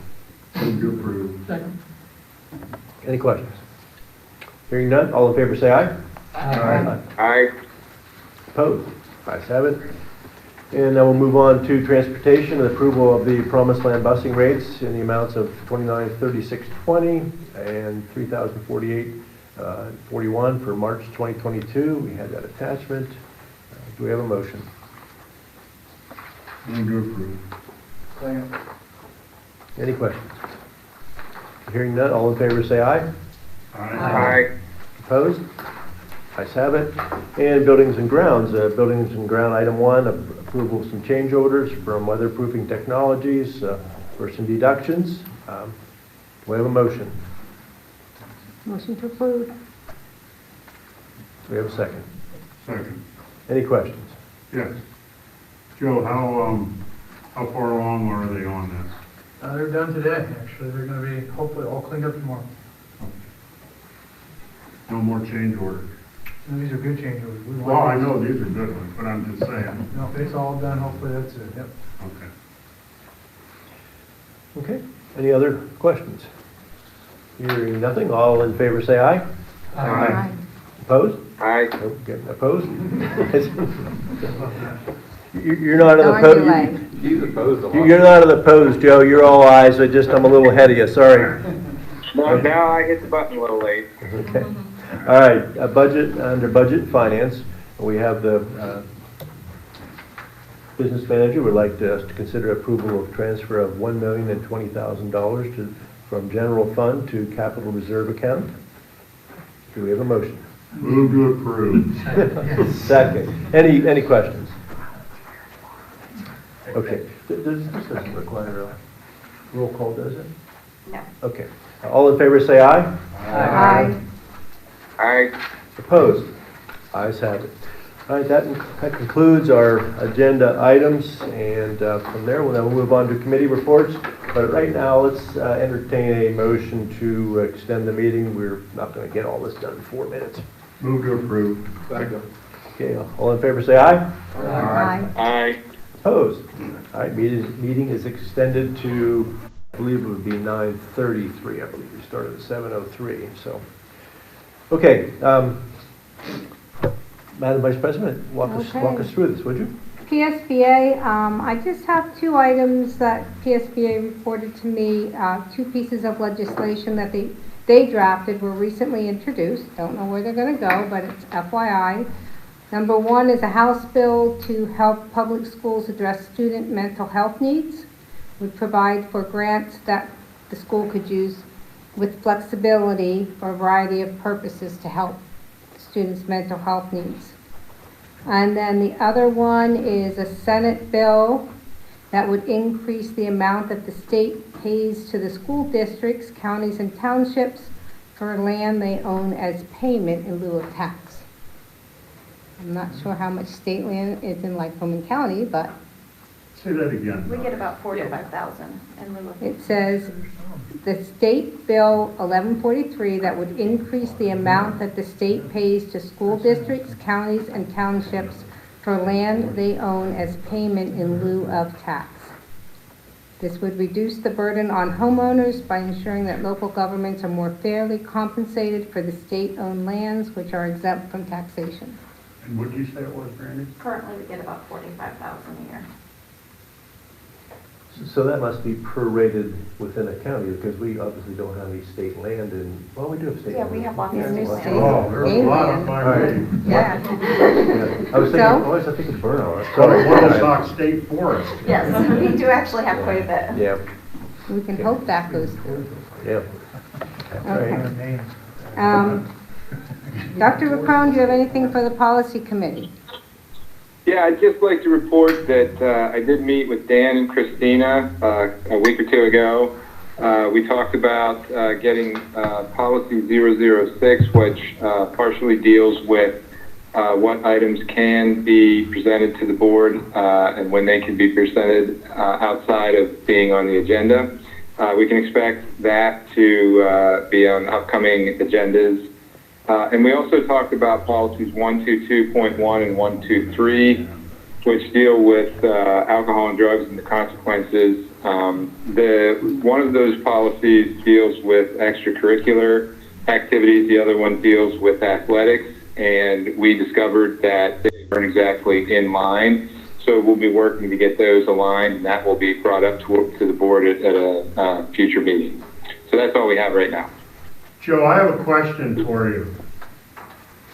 Move to approve. Second. Any questions? Hearing none. All in favor say aye. Aye. Aye. Opposed? Ayes have it. And now we'll move on to transportation and approval of the Promised Land busing rates in the amounts of $29.3620 and $3,048.41 for March 2022. We had that attachment. Do we have a motion? Move to approve. Second. Any questions? Hearing none, all in favor say aye. Aye. Opposed? Ayes have it. And buildings and grounds, item 1, approval of some change orders from weatherproofing technologies for some deductions. Do we have a motion? Motion to approve. Do we have a second? Second. Any questions? Yes. Joe, how far along are they on this? They're done today, actually. They're gonna be hopefully all cleaned up tomorrow. No more change orders? And these are good change orders. We want Well, I these. know these are good ones, but I'm just saying. No, if it's all done, hopefully that's it, yep. Okay. Okay. Any other questions? Hearing nothing, all in favor say aye. Aye. Opposed? Aye. Okay, opposed? You're not Darn opposed. delay. He's opposed a lot. You're not opposed, Joe. You're all ayes. I'm a little ahead of you. Sorry. Now I hit the button a little late. Okay. All right. Budget, under budget and finance, we have the business manager would like us to consider approval of transfer of $1,020,000 from general fund to capital reserve account. Do we have a motion? Move to approve. Second. Any questions? Okay. This doesn't require a roll call, does it? No. Okay. All in favor say aye. Aye. Aye. Opposed? Ayes have it. All right, that concludes our agenda items, and from there we'll now move on to committee reports. But right now, let's entertain a motion to extend the meeting. We're not going to get all this done in 4 minutes. Move to approve. Second. Okay, all in favor say aye. Aye. Aye. Opposed? All right, meeting is extended to, I believe it would be 9:33. I believe we started at 7:03, so. Okay, Madam Vice President, walk us through this, would you? PSBA, I just have 2 items that PSBA reported to me, 2 pieces of legislation that they drafted were recently introduced. Don't know where they're going to go, but it's FYI. Number 1 is a House bill to help public schools address student mental health needs, would provide for grants that the school could use with flexibility for a variety of purposes to help students' mental health needs. And then the other one is a Senate bill that would increase the amount that the state pays to the school districts, counties, and townships for land they own as payment in lieu of tax. I'm not sure how much state land is in Lycoming County, but Say that again. We get about 45,000 in lieu of. it says the state bill 1143 that would increase the amount that the state pays to school districts, counties, and townships for land they own as payment in lieu of tax. This would reduce the burden on homeowners by ensuring that local governments are more fairly compensated for the state-owned lands which are exempt from taxation. And what did you say it was, Brandy? Currently, we get about 45,000 a year. So that must be prorated within a county, because we obviously don't have any state land in, well, we do have state Yeah, land. we have lots of Yeah, state there's land. Oh, there's a lot of All right. fine. Yeah. Yeah. I was thinking, So? always I think it's Bernal. Sorry, Woodstock State Forest. Yes, we do actually have quite a bit. Yeah, We can hope that goes through. yeah. Okay. Dr. McCrone, do you have anything for the policy committee? Yeah, I'd just like to report that I did meet with Dan and Christina a week or two ago. We talked about getting policy 006, which partially deals with what items can be presented to the board and when they can be presented outside of being on the agenda. We can expect that to be on upcoming agendas. And we also talked about policies 122.1 and 123, which deal with alcohol and drugs and the consequences. One of those policies deals with extracurricular activities. The other one deals with athletics. And we discovered that they weren't exactly in line. So we'll be working to get those aligned, and that will be brought up to the board at a future meeting. So that's all we have right now. Joe, I have a question for you.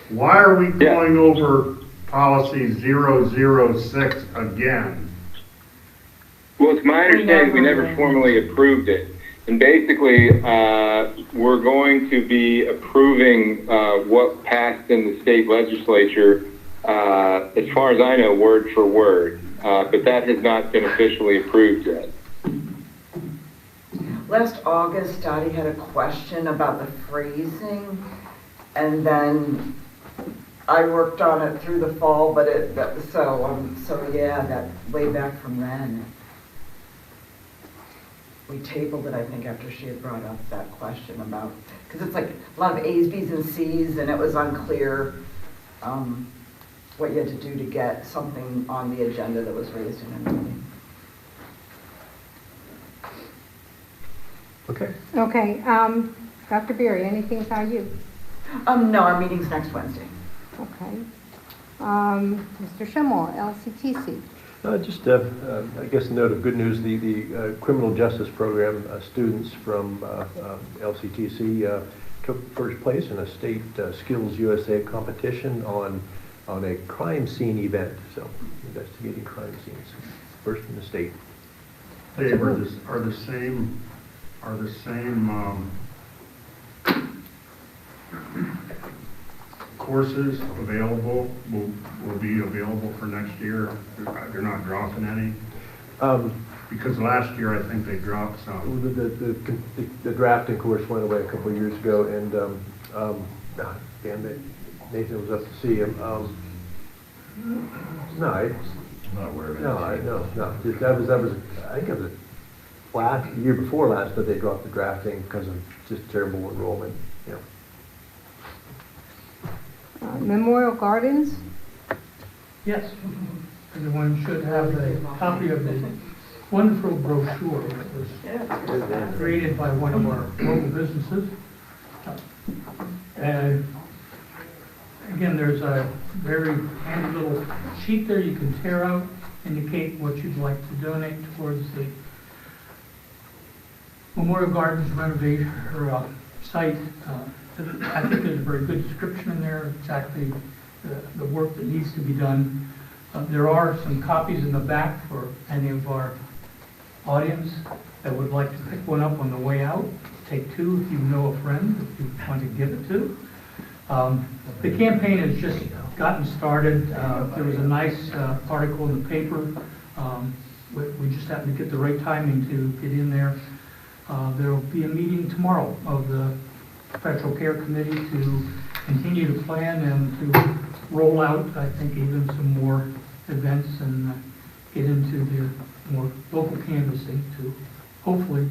Why are we going over policy 006 again? Well, it's my understanding we never formally approved it. And basically, we're going to be approving what passed in the state legislature, as far as I know, word for word. But that has not been officially approved yet. Last August, Dottie had a question about the phrasing, and then I worked on it through the fall, but so yeah, that way back from then. We tabled it, I think, after she had brought up that question about, because it's like a lot of A's, B's, and C's, and it was unclear what you had to do to get something on the agenda that was raised in a meeting. Okay. Okay, Dr. Beery, anything about you? No, our meeting's next Wednesday. Okay. Mr. Schimmel, LCTC. Just, I guess, a note of good news, the criminal justice program students from LCTC took first place in a state Skills USA competition on a crime scene event, so investigating crime scenes, first in the state. Dave, are the same courses available, will be available for next year? They're not dropping any? Because last year, I think they dropped some. The drafting course went away a couple of years ago, and Nathan was up to see him. That was I think it was year before last, but they dropped the drafting because of just terrible enrollment. Yeah. Memorial Gardens? Yes, everyone should have a copy of the wonderful brochure that was created by one of our local businesses. And again, there's a very handy little sheet there you can tear out, indicate what you'd like to donate towards the Memorial Gardens renovation or site. I think there's a very good description in there, exactly the work that needs to be done. There are some copies in the back for any of our audience that would like to pick one up on the way out. Take two if you know a friend, if you want to give it to. The campaign has just gotten started. There was a nice article in the paper. We just happened to get the right timing to get in there. There will be a meeting tomorrow of the Perpetual Care Committee to continue to plan and to roll out, I think, even some more events and get into the more local canvassing to hopefully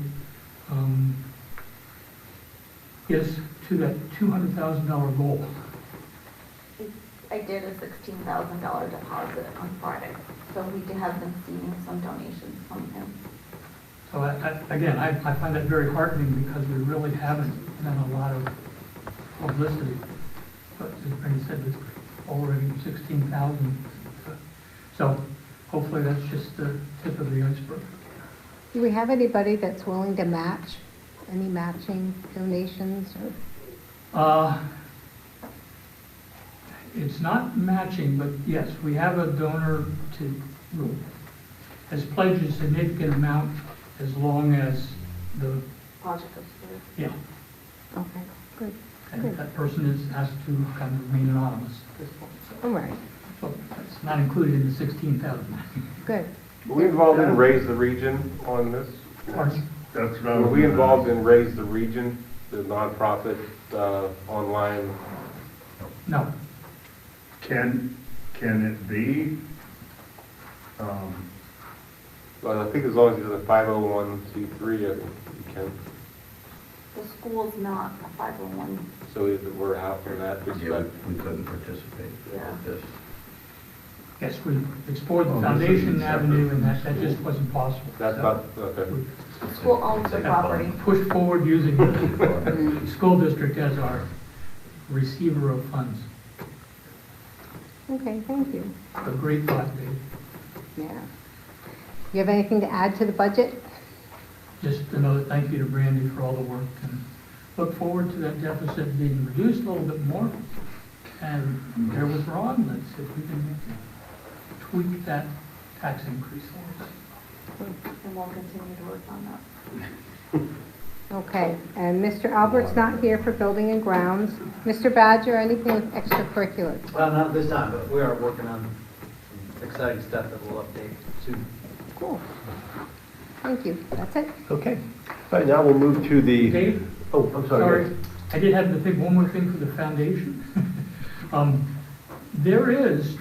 get us to that $200,000 goal. I did a $16,000 deposit on Friday, so we have been seeing some donations from him. So I find that very heartening because we really haven't done a lot of publicity. But as Brady said, it's already 16,000. So hopefully that's just the tip of the iceberg. Do we have anybody that's willing to match? Any matching donations or? It's not matching, but yes, we have a donor who has pledged a significant amount as long as the, Project goes through. yeah, Okay, good. and that person has to kind of remain anonymous at this point. All right, So that's not included in the 16,000. good. Were we involved in Raise the Region on this? Pardon? That's what I Were was we gonna involved ask. in Raise the Region, the nonprofit online? No, Can it be, Well, I think as long as it's a 501c3, I think you can. The school's not a 501. So if we're out for that, Yeah, we couldn't participate Yeah. with this. yes, we explored the Oh, this foundation isn't avenue, separate and that from the just school. wasn't possible. That's So not, okay. we The school owns the property. pushed forward using the school district as our receiver of funds. Okay, thank you. A great thought, Dave. Yeah. You have anything to add to the budget? Just another thank you to Brandy for all the work, and look forward to that deficit being reduced a little bit more. And there was Ron, let's see if we can tweak that tax increase a little bit. And we'll continue to work on that. Okay, and Mr. Albert's not here for building and grounds. Mr. Badger, anything with extracurriculars? Well, not this time, but we are working on some exciting stuff that we'll update soon. Cool. Thank you. That's it. Okay. All right, now we'll move to the, Dave? oh, I'm sorry. Sorry, I did have to think one more thing for the foundation. There is,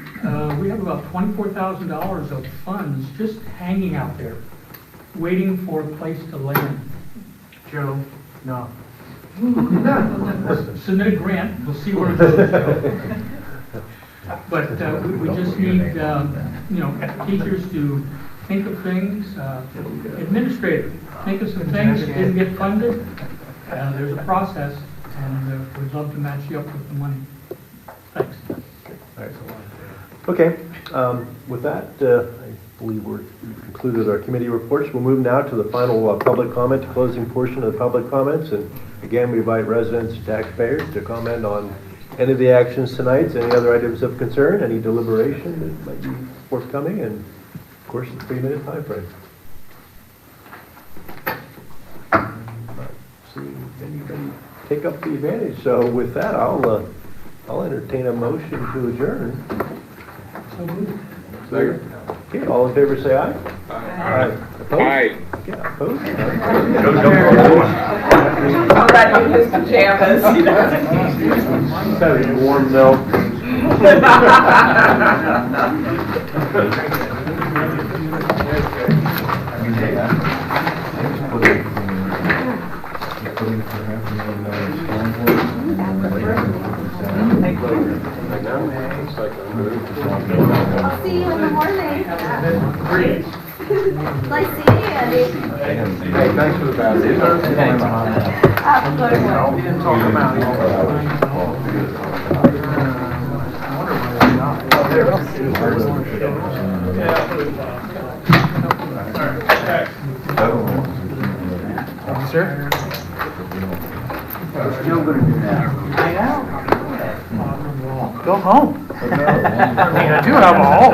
we have about $24,000 of funds just hanging out there, waiting for a place to land. Joe, no. Submit a grant, we'll see where it goes. But we just need, teachers to think of things, administrators, think of some things that didn't get funded. There's a process, and we'd love to match you up with the money. Thanks. All right. Okay, with that, I believe we've concluded our committee reports. We'll move now to the final public comment, closing portion of the public comments. And again, we invite residents and taxpayers to comment on any of the actions tonight, any other items of concern, any deliberation that might be forthcoming, and of course, the 3-minute time frame. See anybody take up the advantage. So with that, I'll entertain a motion to adjourn. So moved. Second. Okay, all in favor say aye. Aye. Opposed? Aye. Yeah, opposed? I'm ready in his pajamas, you know. Having warm milk. I'll see you in the morning. Nice seeing you, Andy. Hey, thanks for the basket. Have a good one. We didn't talk about Sir? We're still gonna do that. I know. Go home. I mean, I do have a home.